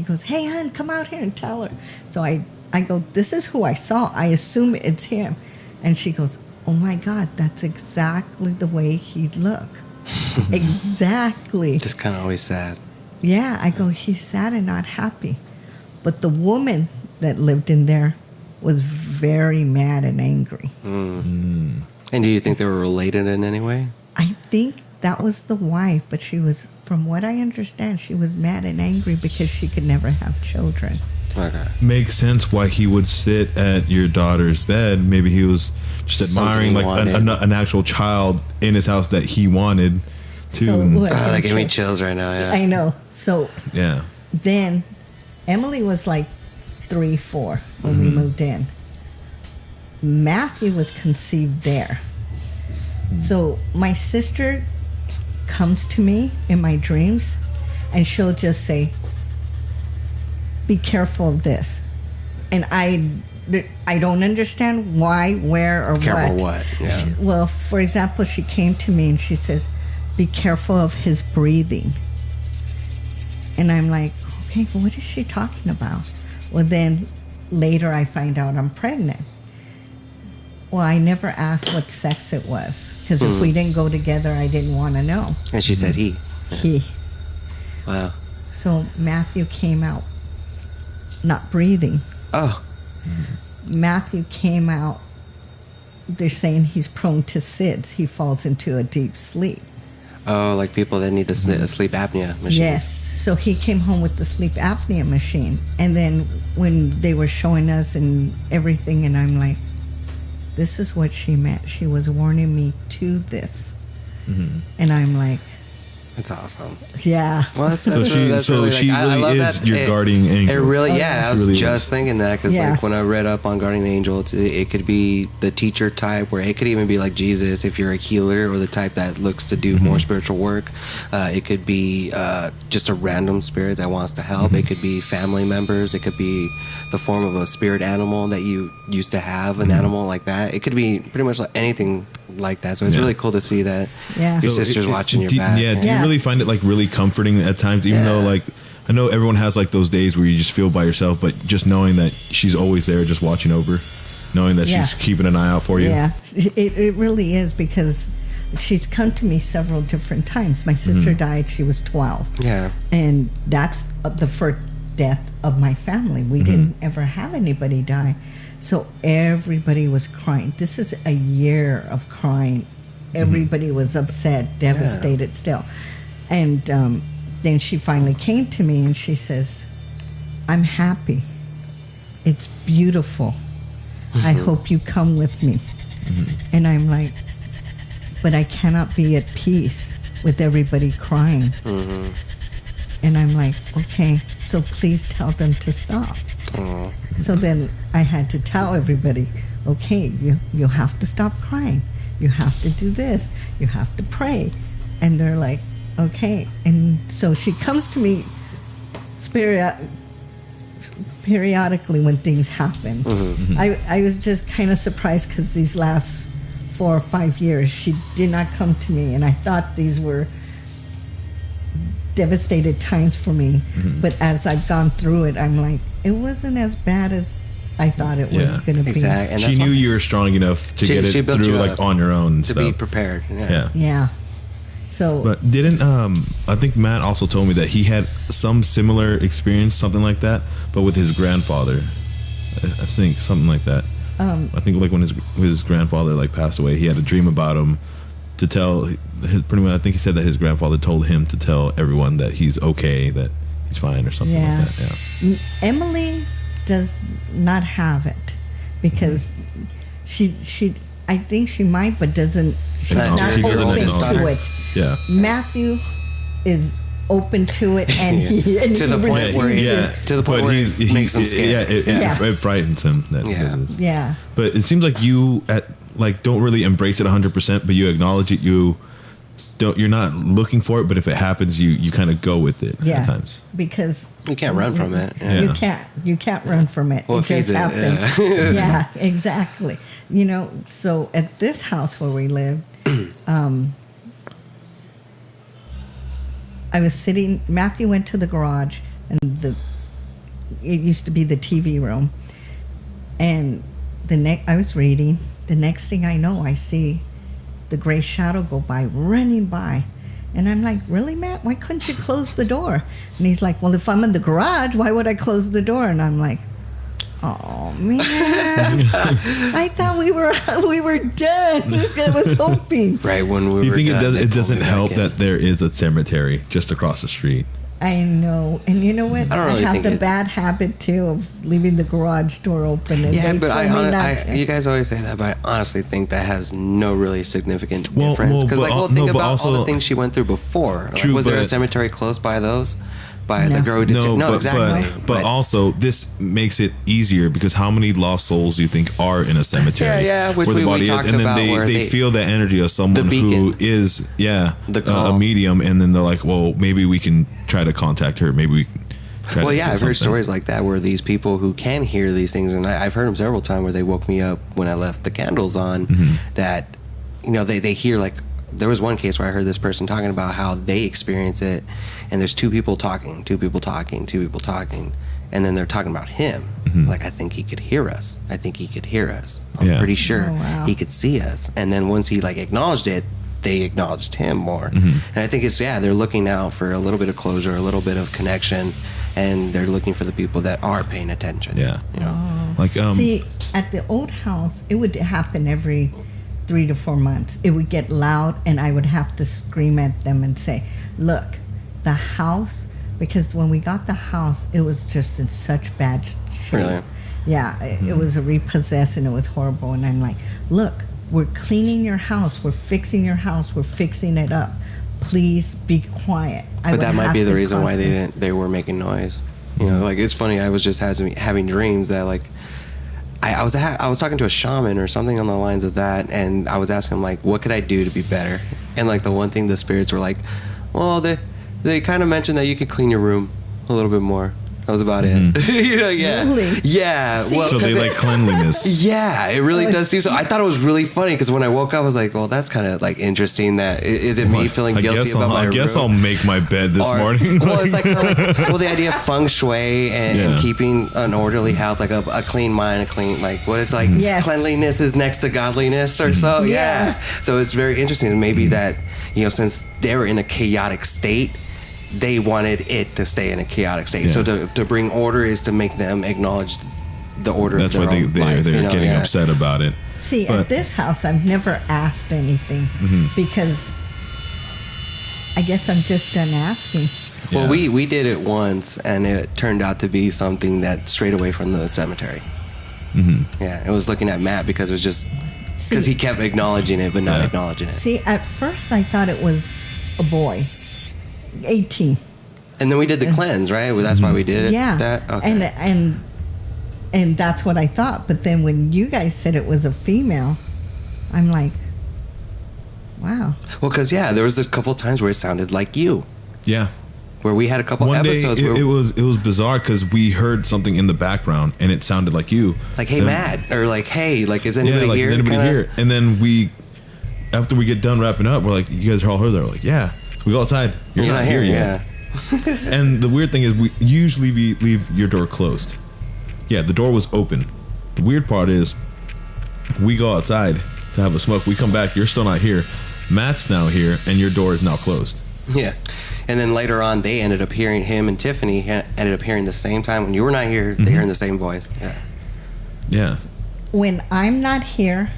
goes, "Hey, hon, come out here and tell her." So I go, "This is who I saw. I assume it's him." And she goes, "Oh my God, that's exactly the way he'd look." Exactly. Just kind of always sad. Yeah, I go, "He's sad and not happy." But the woman that lived in there was very mad and angry. And do you think they were related in any way? I think that was the wife, but she was, from what I understand, she was mad and angry because she could never have children. Okay. makes sense why he would sit at your daughter's bed. Maybe he was just admiring Something he like wanted. an actual child in his house that he wanted to. So, what, That gave me chills right now, yeah. I know. So Yeah. then Emily was like 3, 4 when we moved in. Matthew was conceived there. So my sister comes to me in my dreams, and she'll just say, "Be careful of this." And I don't understand why, where, or Careful what. what? Yeah. Well, for example, she came to me and she says, "Be careful of his breathing." And I'm like, okay, well, what is she talking about? Well, then later I find out I'm pregnant. Well, I never asked what sex it was, because if we didn't go together, I didn't want to know. And she said he. He. Wow. So Matthew came out not breathing. Oh. Matthew came out, they're saying he's prone to SIDS. He falls into a deep sleep. Oh, like people that need the sleep apnea machine. Yes. So he came home with the sleep apnea machine. And then when they were showing us and everything, and I'm like, this is what she meant. She was warning me to this. And I'm like, That's awesome. yeah. Well, that's So really, she I really love is that. your guardian angel. It really, yeah. I was Really just is. thinking that because, Yeah. like, when I read up on guardian angel, it could be the teacher type, where it could even be like Jesus if you're a healer, or the type that looks to do more spiritual work. It could be just a random spirit that wants to help. It could be family members. It could be the form of a spirit animal that you used to have, an animal like that. It could be pretty much like anything like that. So it's Yeah. really cool to see that Yeah. your So sister's watching your back. Yeah, do you Yeah. really find it like really comforting at times, even though like I know everyone has like those days where you just feel by yourself, but just knowing that she's always there, just watching over, knowing that Yeah. she's keeping an eye out for you. Yeah, it really is, because she's come to me several different times. My sister died, she was 12. Yeah. And that's the first, death of my family. We didn't ever have anybody die. So everybody was crying. This is a year of crying. Everybody was upset, devastated still. And then she finally came to me and she says, I'm happy. It's beautiful. I hope you come with me. And I'm like, but I cannot be at peace with everybody crying. And I'm like, okay, so please tell them to stop. So then I had to tell everybody, okay, you have to stop crying. You have to do this. You have to pray. And they're like, okay. And so she comes to me periodically when things happen. I was just kind of surprised because these last 4 or 5 years, she did not come to me. And I thought these were devastated times for me. But as I've gone through it, I'm like, it wasn't as bad as I thought it was going to be. Exactly. And she knew you were strong enough to get it through like on your own and to stuff. be prepared. Yeah. So, but didn't I think Matt also told me that he had some similar experience, something like that, but with his grandfather. I think something like that. I think like when his grandfather like passed away, he had a dream about him to tell pretty much. I think he said that his grandfather told him to tell everyone that he's okay, that he's fine, or something like that. Yeah. Emily does not have it because she I think she might, but doesn't. She's not open to it. Yeah. Matthew is open to it, and to the point where he makes him scared. It frightens him. Yeah. But it seems like you don't really embrace it 100%, but you acknowledge it. You're not looking for it, but if it happens, you kind of go with it at times. Because you can't run from it. You can't run from it. Well, it just happens. Yeah, exactly. So at this house where we live, I was sitting. Matthew went to the garage, and it used to be the TV room. And I was reading. The next thing I know, I see the gray shadow go by, running by. And I'm like, really, Matt? Why couldn't you close the door? And he's like, well, if I'm in the garage, why would I close the door? And I'm like, oh, man. I thought we were done. I was hoping. Right, when we were Do you think done, it doesn't help that there is a cemetery just across the street? I know. And you know what? I have the bad habit, too, of leaving the garage door open. And but you guys always say that, but I honestly think that has no really significant difference. Because, think about all the things she went through before. True, was there a cemetery close by those? The girl who did exactly. But also, this makes it easier because how many lost souls do you think are in a cemetery? Which we talked and about. then they feel the energy of someone who is a medium, and then they're like, well, maybe we can try to contact her. Maybe we can try to I've heard stories like that where these people who can hear these things, and I've heard them several times where they woke me up when I left the candles on, that, they hear like, there was one case where I heard this person talking about how they experience it, and there's two people talking, and then they're talking about him. Like, I think he could hear us. I'm pretty sure he could see us. And then once he acknowledged it, they acknowledged him more. And I think it's they're looking out for a little bit of closure, a little bit of connection, and they're looking for the people that are paying attention. See, at the old house, it would happen every 3 to 4 months. It would get loud, and I would have to scream at them and say, look, the house, because when we got the house, it was just in such bad shape. Really? Yeah, it was repossessed, and it was horrible. And I'm like, look, we're cleaning your house, we're fixing your house, we're fixing it up. Please be quiet. But that might be the reason why they were making noise. It's funny. I was just having dreams that I was talking to a shaman or something on the lines of that, and I was asking him what could I do to be better? And the one thing the spirits were like, well, they kind of mentioned that you could clean your room a little bit more. That was about it. Really? Yeah. Well, so they like cleanliness. Yeah, it really does seem so. I thought it was really funny because when I woke up, I was like, well, that's kind of interesting. That is it me feeling guilty about my room? I guess I'll make my bed this morning. Well, it's the idea of feng shui and keeping an orderly house, a clean mind, cleanliness is next to godliness or so. Yeah. So it's very interesting. Maybe that, since they were in a chaotic state, they wanted it to stay in a chaotic state. Yeah. So to bring order is to make them acknowledge the order That's of their why own life. they're getting upset about it. See, But- at this house, I've never asked anything because I guess I'm just done asking. Well, Yeah. we did it once, and it turned out to be something that strayed away from the cemetery. Yeah, it was looking at Matt because it was just because he kept acknowledging it but not acknowledging it. See, at first I thought it was a boy, 18. And then we did the cleanse, right? Well, that's why we did it. Yeah, That okay. and that's what I thought. But then when you guys said it was a female, I'm like, wow. Well, because there was a couple times where it sounded like you, Yeah. where we had a couple One day episodes where it was bizarre because we heard something in the background and it sounded like you. like, hey, And- Matt, or like, hey, like, is anybody yeah, like, here? Is anybody Kinda- here? And then after we get done wrapping up, we're like, you guys are all here. They're like, yeah. So we go outside. You're not here yet. And the weird thing is, we usually leave your door closed. Yeah, the door was open. The weird part is, we go outside to have a smoke. We come back. You're still not here. Matt's now here, and your door is now closed. Yeah. And then later on, they ended up hearing him and Tiffany ended up hearing the same time when you were not here. They hearing the same voice. Yeah. Yeah. When I'm not here,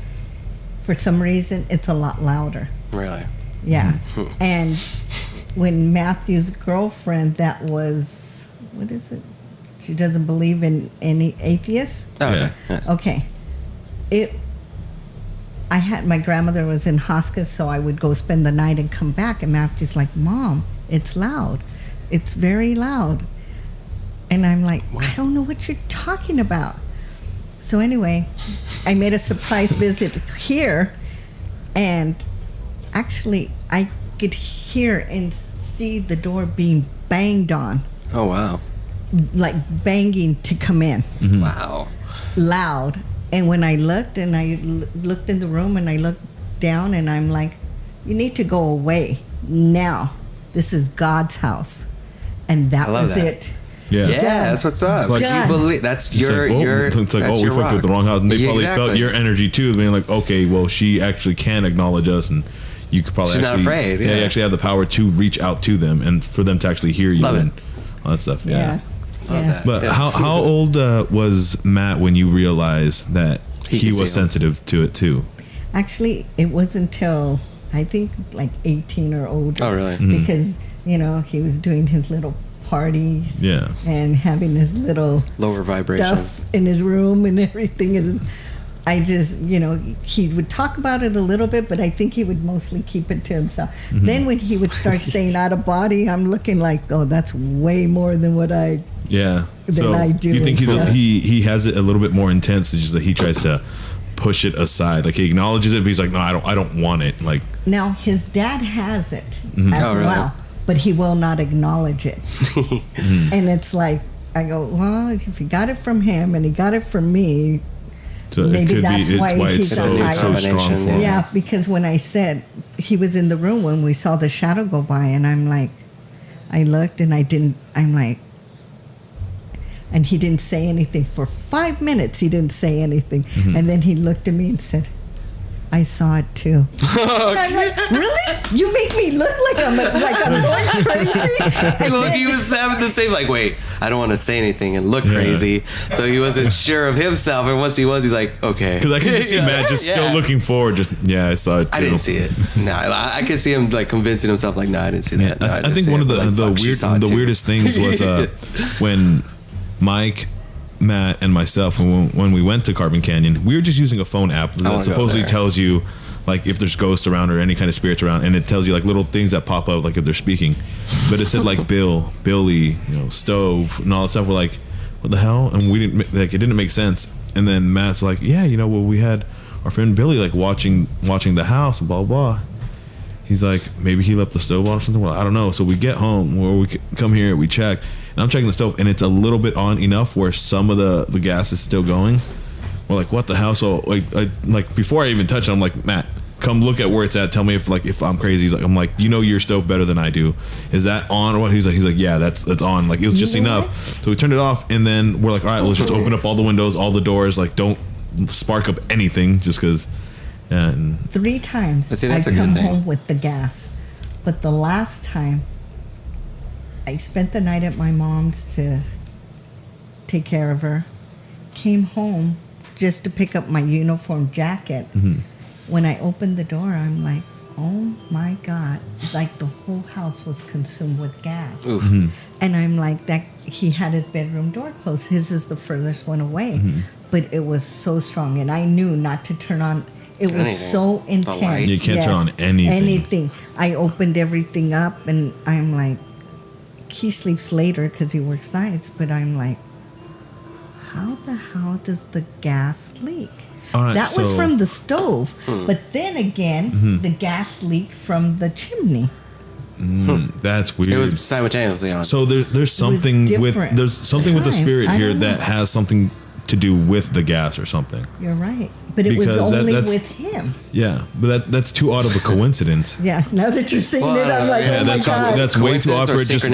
for some reason, it's a lot louder. Really. Yeah. And when Matthew's girlfriend, that was, what is it? She doesn't believe in any atheists. Oh, Yeah. okay. Okay. I had, my grandmother was in hospice, so I would go spend the night and come back. And Matthew's like, Mom, it's loud. It's very loud. And I'm like, I don't know what you're talking about. So anyway, I made a surprise visit here, and actually I could hear and see the door being banged on, Oh, wow. like banging to come in, Wow. loud. And when I looked and I looked in the room and I looked down and I'm like, you need to go away now. This is God's house. And that I love was that. it. Yeah. Yeah, that's what's up. Like- you Done. believe that's It's your like, it's like, that's we your fucked with the rock. wrong house. And they Yeah, probably exactly. felt your energy too, being like, okay, well, she actually can acknowledge us, and you could probably She's not actually, afraid, you yeah. actually have the power to reach out to them and for them to actually hear you Love it. and all that stuff. Yeah. Love Yeah. that. But Yeah. how old was Matt when you realized that He he could was see 'em. sensitive to it too? Actually, it wasn't until I think like 18 or older. Oh, really? Because, he was doing his little parties. Yeah. And having his little Lower vibration. stuff in his room and everything. I just, he would talk about it a little bit, but I think he would mostly keep it to himself. Then when he would start saying out of body, I'm looking like, oh, that's way more than what I... Yeah. Than So I do you think and stuff. he has it a little bit more intense? It's just that he tries to push it aside. Like he acknowledges it, but he's like, no, I don't want it. Like, Now, his dad has it as Oh, really? well, but he will not acknowledge it. And it's like, I go, well, if he got it from him and he got it from me, so Maybe it could that's be why it's he's so, a it's so strong combination, for him. yeah, because when I said he was in the room when we saw the shadow go by, and I'm like, I looked and I'm like, and he didn't say anything for 5 minutes. He didn't say anything, and then he looked at me and said, I saw it too. I'm like, really? You make me look like I'm going crazy? And Well, then- he was having the same, like, wait, I don't want to say anything and look crazy. So he wasn't sure of himself. And once he was, he's like, okay. Because I can just see Matt just still looking forward. Just I saw it too. I didn't see it. No, I could see him like convincing himself, like, no, I didn't see that. No, I didn't think see one it. of But, like, fuck, she saw it the too. weirdest things was when Mike, Matt, and myself, when we went to Carbon Canyon, we were just using a phone app wanna that go supposedly there. tells you like if there's ghosts around or any kind of spirits around, and it tells you like little things that pop up like if they're speaking. But it said like Billy, stove, and all that stuff. We're like, what the hell? And we didn't like it didn't make sense. And then Matt's like, yeah, well, we had our friend Billy like watching the house and blah blah. He's like, maybe he left the stove on or something. Well, I don't know. So we get home, or we come here, we check, and I'm checking the stove, and it's a little bit on enough where some of the gas is still going. We're like, what the hell? So like before I even touch it, I'm like, Matt, come look at where it's at. Tell me if I'm crazy. I'm like, your stove better than I do. Is that on or what? He's like, yeah, that's on. Like it was just enough. So we turned it off, and then we're like, all right, let's just open up all the windows, all the doors. Like don't spark up anything, just because. And 3 times See, that's I've a good come thing. home with the gas, but the last time I spent the night at my mom's to take care of her. Came home just to pick up my uniform jacket. When I opened the door, I'm like, oh my God. Like the whole house was consumed with gas. And I'm like, that he had his bedroom door closed. His is the furthest one away. But it was so strong. And I knew not to turn on. It was so intense. You can't turn on anything. I opened everything up and I'm like, he sleeps later because he works nights. But I'm like, how the hell does the gas leak? Right, that was from the stove. But then again, the gas leaked from the chimney. That's weird. It was simultaneously on. So there's something with the spirit here that has something to do with the gas or something. You're right. But it was only with him. Yeah, but that's too odd of a coincidence. Yeah, now that you're saying it, I'm like, oh my God. That's way too odd for it. Just,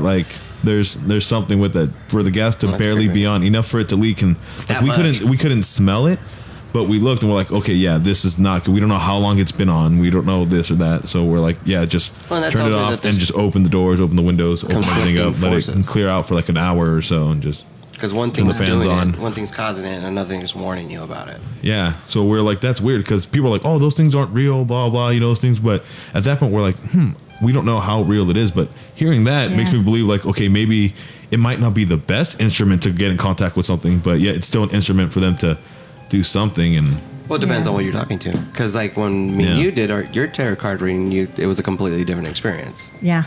like there's something with that for the gas to barely be on, enough for it to leak, and like, we couldn't smell it, but we looked and we're like, okay, yeah, this is not. We don't know how long it's been on. We don't know this or that, so we're like, yeah, just turn it off and just open the doors, open the windows, open everything up, let it clear out for like an hour or so, and just. Because one thing's doing it, one thing's causing it, and another thing is warning you about it. Yeah, so we're like, that's weird, because people are like, oh, those things aren't real, blah, blah, those things. But at that point, we're like, we don't know how real it is. But hearing that makes me believe, like, okay, maybe it might not be the best instrument to get in contact with something, but yeah, it's still an instrument for them to do something. And well, it depends on what you're talking to. Because like when me and you did your tarot card reading, it was a completely different experience. Yeah.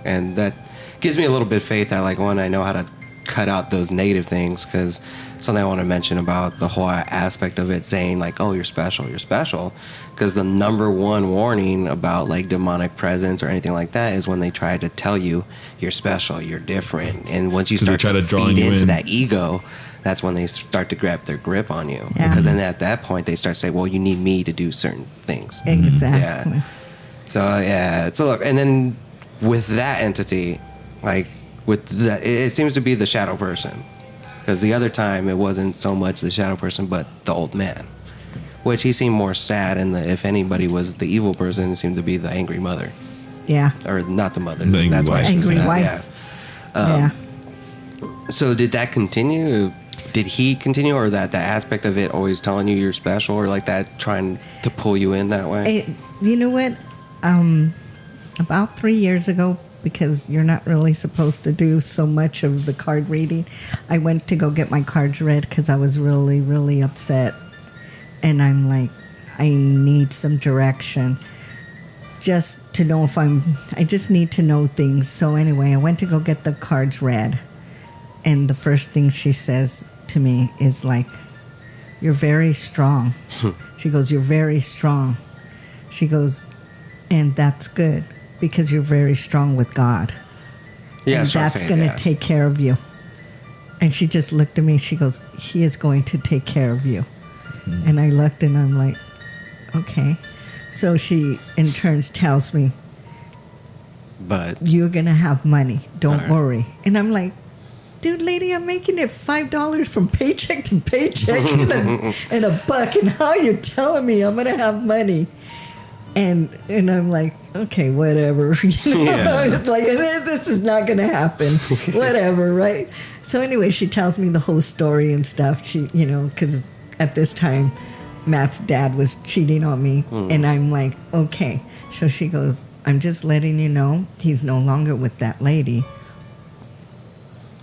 And that gives me a little bit of faith that, like, one, I know how to cut out those negative things, because something I want to mention about the whole aspect of it saying like, oh, you're special, because the number one warning about like demonic presence or anything like that is when they try to tell you you're special, you're different, and once you start to feed into that ego, that's when they start to grab their grip on you, because then at that point they start to say, well, you need me to do certain things. Exactly. So look, and then with that entity, like with that, it seems to be the shadow person, because the other time it wasn't so much the shadow person but the old man, which he seemed more sad, and if anybody was the evil person, it seemed to be the angry mother. Or not the mother, the that's why she was angry mad. wife. So did that continue? Did he continue, or that aspect of it always telling you you're special, or like that trying to pull you in that way? You know what, about 3 years ago, because you're not really supposed to do so much of the card reading, I went to go get my cards read because I was really, really upset. And I'm like, I need some direction just to know I just need to know things. So anyway, I went to go get the cards read. And the first thing she says to me is like, you're very strong. She goes, you're very strong. She goes, and that's good, because you're very strong with God. Yeah, and that's going to take care of you. And she just looked at me. She goes, he is going to take care of you. And I looked and I'm like, okay. So she in turns tells me, but you're going to have money. Don't worry. And I'm like, dude, lady, I'm making it $5 from paycheck to paycheck and a buck. And how you telling me I'm going to have money? And I'm like, okay, whatever. It's like, this is not going to happen. Whatever, right? So anyway, she tells me the whole story and stuff. She, because at this time, Matt's dad was cheating on me. And I'm like, okay. So she goes, I'm just letting you know he's no longer with that lady.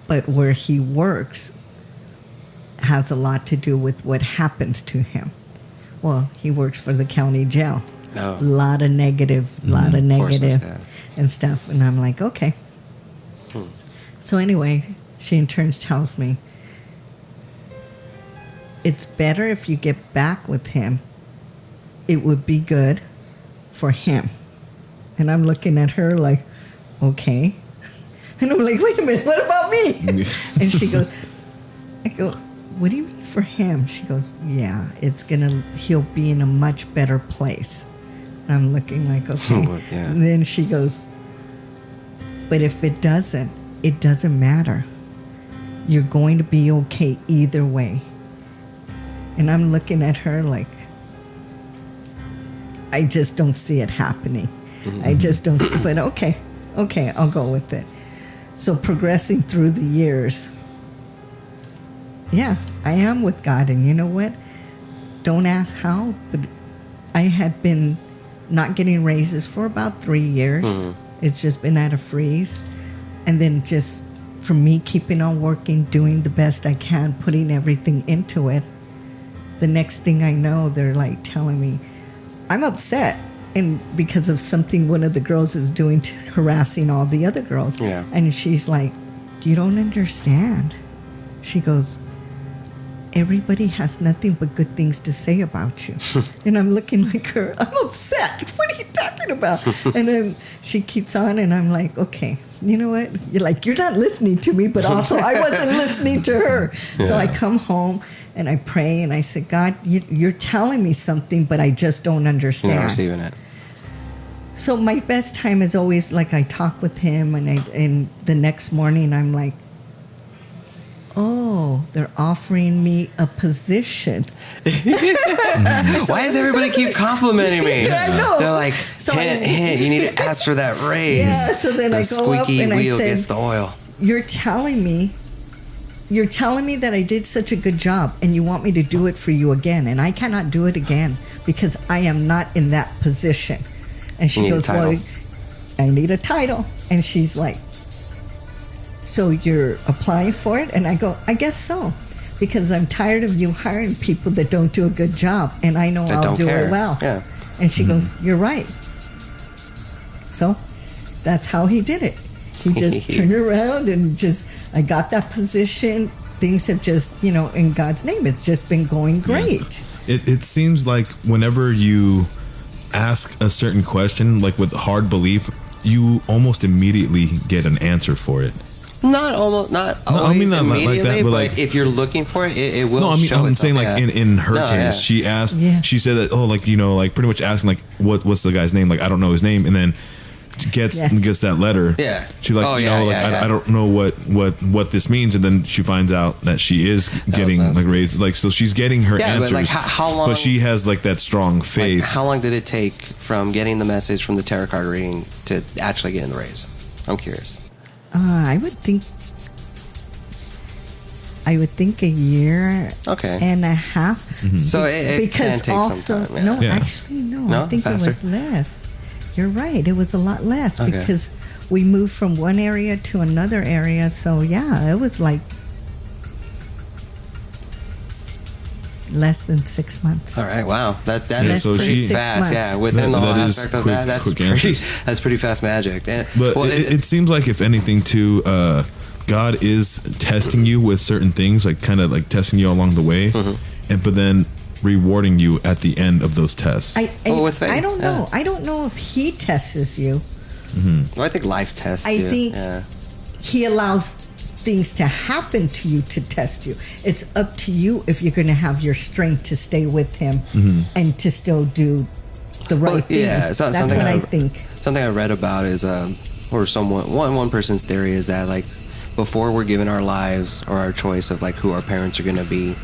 But where he works has a lot to do with what happens to him. Well, he works for the county jail. A lot of negative and stuff. And I'm like, okay. So anyway, she in turns tells me, it's better if you get back with him. It would be good for him. And I'm looking at her like, okay. And I'm like, wait a minute, what about me? And she goes, I go, what do you mean for him? She goes, yeah, he'll be in a much better place. And I'm looking like, okay. And then she goes, but if it doesn't matter. You're going to be okay either way. And I'm looking at her like, I just don't see it happening. I just don't see, but okay, I'll go with it. So progressing through the years, yeah, I am with God. And you know what? Don't ask how, but I had been not getting raises for about 3 years. Mm-hmm. It's just been at a freeze. And then just for me keeping on working, doing the best I can, putting everything into it, the next thing I know, they're like telling me, I'm upset. And because of something one of the girls is doing, harassing all the other girls. Yeah. And she's like, you don't understand. She goes, everybody has nothing but good things to say about you. And I'm looking like her, I'm upset. What are you talking about? And then she keeps on, and I'm like, okay, you know what? You're not listening to me, but also I wasn't listening to her. Yeah. So I come home and I pray and I say, God, you're telling me something, but I just don't understand. You're not receiving it. So my best time is always like I talk with him, and the next morning I'm like, oh, they're offering me a position. Why does everybody keep complimenting me? I know. They're like, hint, you need to ask for that raise. Yeah, so then I go up and I say, gets the oil. You're telling me that I did such a good job, and you want me to do it for you again, and I cannot do it again because I am not in that position. And she goes, well, I need a title. And she's like, so you're applying for it? And I go, I guess so. Because I'm tired of you hiring people that don't do a good job. And I know I'll do it well. Yeah. And she goes, you're right. So that's how he did it. He just turned around and I got that position. Things have just, in God's name, it's just been going great. It seems like whenever you ask a certain question, like with hard belief, you almost immediately get an answer for it. Not always immediately, like that, but if you're looking for it, it will. No, show I'm saying like in her case, she asked, she said that, pretty much asking like what's the guy's name? Like I don't know his name, and then gets that letter. Yeah. She's like, I don't know what this means, and then she finds out that she is getting like raised, like so she's getting her answers. But like how long? But she has like that strong faith. Like, how long did it take from getting the message from the tarot card reading to actually getting the raise? I'm curious. I would think a year and a half. Mm-hmm. So it because can take also some time. Yeah. Actually no, I think faster? It was less. You're right, it was a lot less because we moved from one area to another area. So yeah, it was like less than 6 months. All right, wow, that is so pretty fast. Yeah, within the whole aspect of that, that's pretty fast magic. But it seems like if anything, too, God is testing you with certain things, like kind of like testing you along the way, but then rewarding you at the end of those tests. With faith. I don't know. I don't know if He tests you. Well, I think life tests you. I think He allows things to happen to you to test you. It's up to you if you're going to have your strength to stay with Him and to still do the right thing. Yeah, that's what I think. Something I read about is, or one person's theory is that like before we're given our lives or our choice of like who our parents are going to be,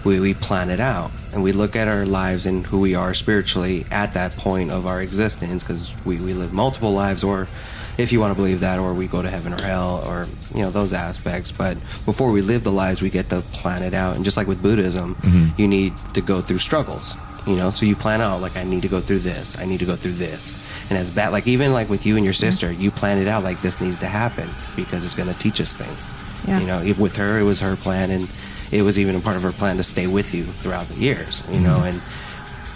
we plan it out and we look at our lives and who we are spiritually at that point of our existence, because we live multiple lives, or if you want to believe that, or we go to heaven or hell, or those aspects. But before we live the lives, we get to plan it out. And just like with Buddhism, you need to go through struggles, so you plan out like I need to go through this, I need to go through this. And as bad, like even like with you and your sister, you plan it out like this needs to happen because it's going to teach us things. With her, it was her plan, and it was even a part of her plan to stay with you throughout the years, and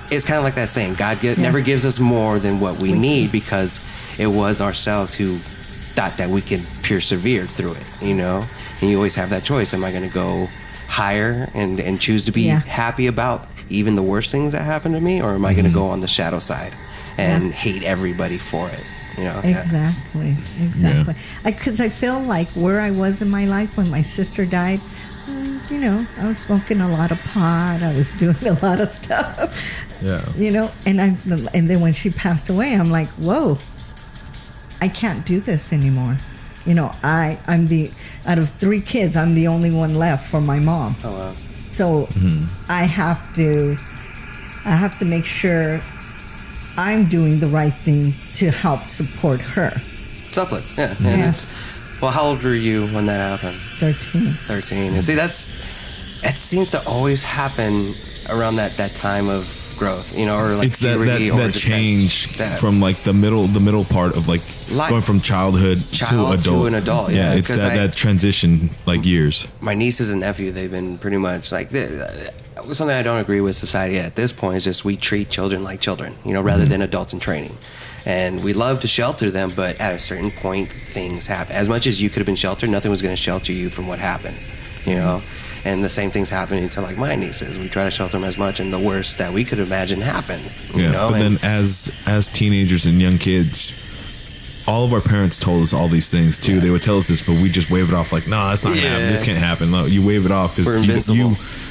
it's kind of like that saying, God never gives us more than what we need, because it was ourselves who thought that we could persevere through it, and you always have that choice. Am I going to go higher and choose to be happy about even the worst things that happen to me, or am I going to go on the shadow side and hate everybody for it? Exactly. Because I feel like where I was in my life when my sister died, I was smoking a lot of pot. I was doing a lot of stuff. Yeah. And then when she passed away, I'm like, whoa, I can't do this anymore. I'm out of 3 kids, I'm the only one left for my mom. Oh wow. So I have to make sure I'm doing the right thing to help support her. Selfless, yeah. And Well, how old were you when that happened? 13. 13. And see, it seems to always happen around that time of growth, you know, or like it's that change from like the middle part of like going from childhood to an adult. Yeah, it's that transition, like years. My nieces and nephew, they've been pretty much like something I don't agree with society at this point is just we treat children like children, you know, rather than adults in training. And we love to shelter them, but at a certain point, things happen. As much as you could have been sheltered, nothing was going to shelter you from what happened, you know. And the same thing's happening to like my nieces. We try to shelter them as much, and the worst that we could imagine happened. You know? But then as teenagers and young kids, all of our parents told us all these things too. They would tell us this, but we just wave it off like, no, that's not gonna happen. This can't happen. No, you wave it off because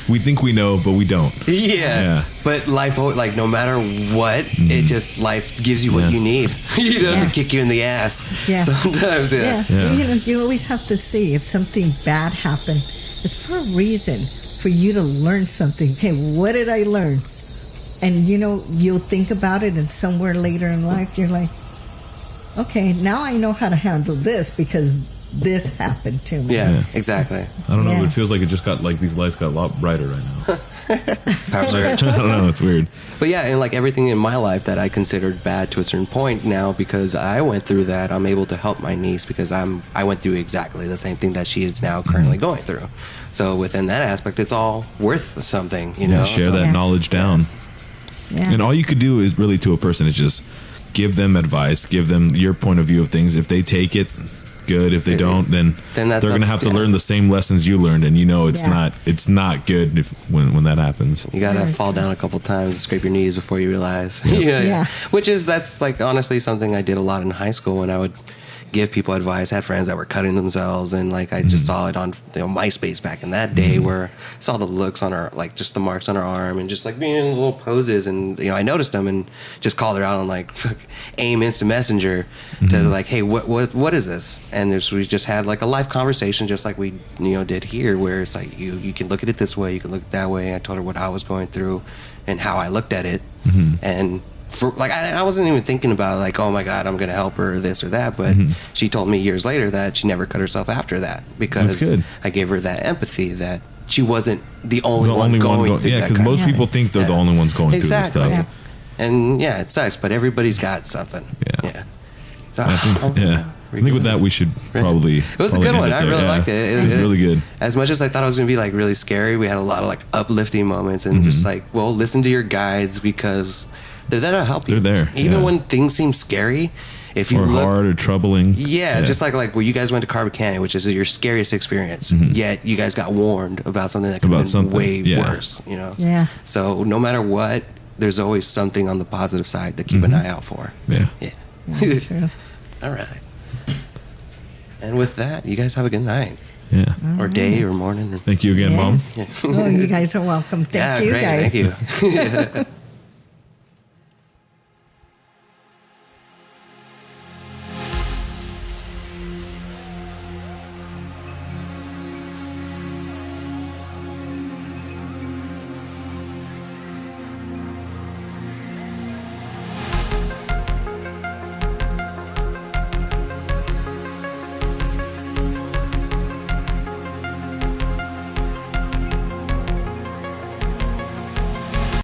we think we know, but we don't. Yeah. But life, like no matter what, it just life gives you what you need. You know, to kick you in the ass. Yeah. Sometimes. Yeah. You know, you always have to see if something bad happened. It's for a reason, for you to learn something. Hey, what did I learn? And, you know, you'll think about it, and somewhere later in life, you're like, okay, now I know how to handle this because this happened to me. Yeah, exactly. I don't know. Yeah. It feels like it just got, like, these lights got a lot brighter right now. I don't know. It's weird. But yeah, and like everything in my life that I considered bad to a certain point, now because I went through that, I'm able to help my niece because I went through exactly the same thing that she is now currently going through. So within that aspect, it's all worth something, you know. Share that knowledge down. Yeah. And all you could do is really to a person is just give them advice, give them your point of view of things. If they take it, good. If they don't, then they're going to have to learn the same lessons you learned, and you know it's not good when that happens. You got to fall down a couple times, scrape your knees before you realize. Which is that's like honestly something I did a lot in high school when I would give people advice. I had friends that were cutting themselves, and like I just saw it on MySpace back in that day, where I saw the looks on her, like just the marks on her arm, and just like being in little poses, and I noticed them and just called her out on like AIM Instant Messenger to like, hey, what is this? And we just had like a live conversation, just like we did here, where it's like you can look at it this way, you can look at it that way. I told her what I was going through and how I looked at it, and. For like I wasn't even thinking about like, oh my God, I'm gonna help her or this or that, but she told me years later that she never cut herself after that because I gave her that empathy that she wasn't the only one going through that. Yeah, because most people think they're the only ones going through this stuff. Yeah. And yeah, it sucks, but everybody's got something. Yeah. So, I think with that we should probably. It was a good one. I really liked it. It was really good. As much as I thought it was going to be like really scary, we had a lot of like uplifting moments and just like, well, listen to your guides because they're there to help you. They're there. Even when things seem scary, if you look hard or troubling. Yeah, just like where you guys went to Carbon Canyon, which is your scariest experience. Yet you guys got warned about something that could have been way worse. Yeah. So no matter what, there's always something on the positive side to keep an eye out for. Yeah. True. All right. And with that, you guys have a good night. Yeah. Or day or morning. Thank you again, Mom. Oh, you guys are welcome. Thank you, great. guys. Thank you.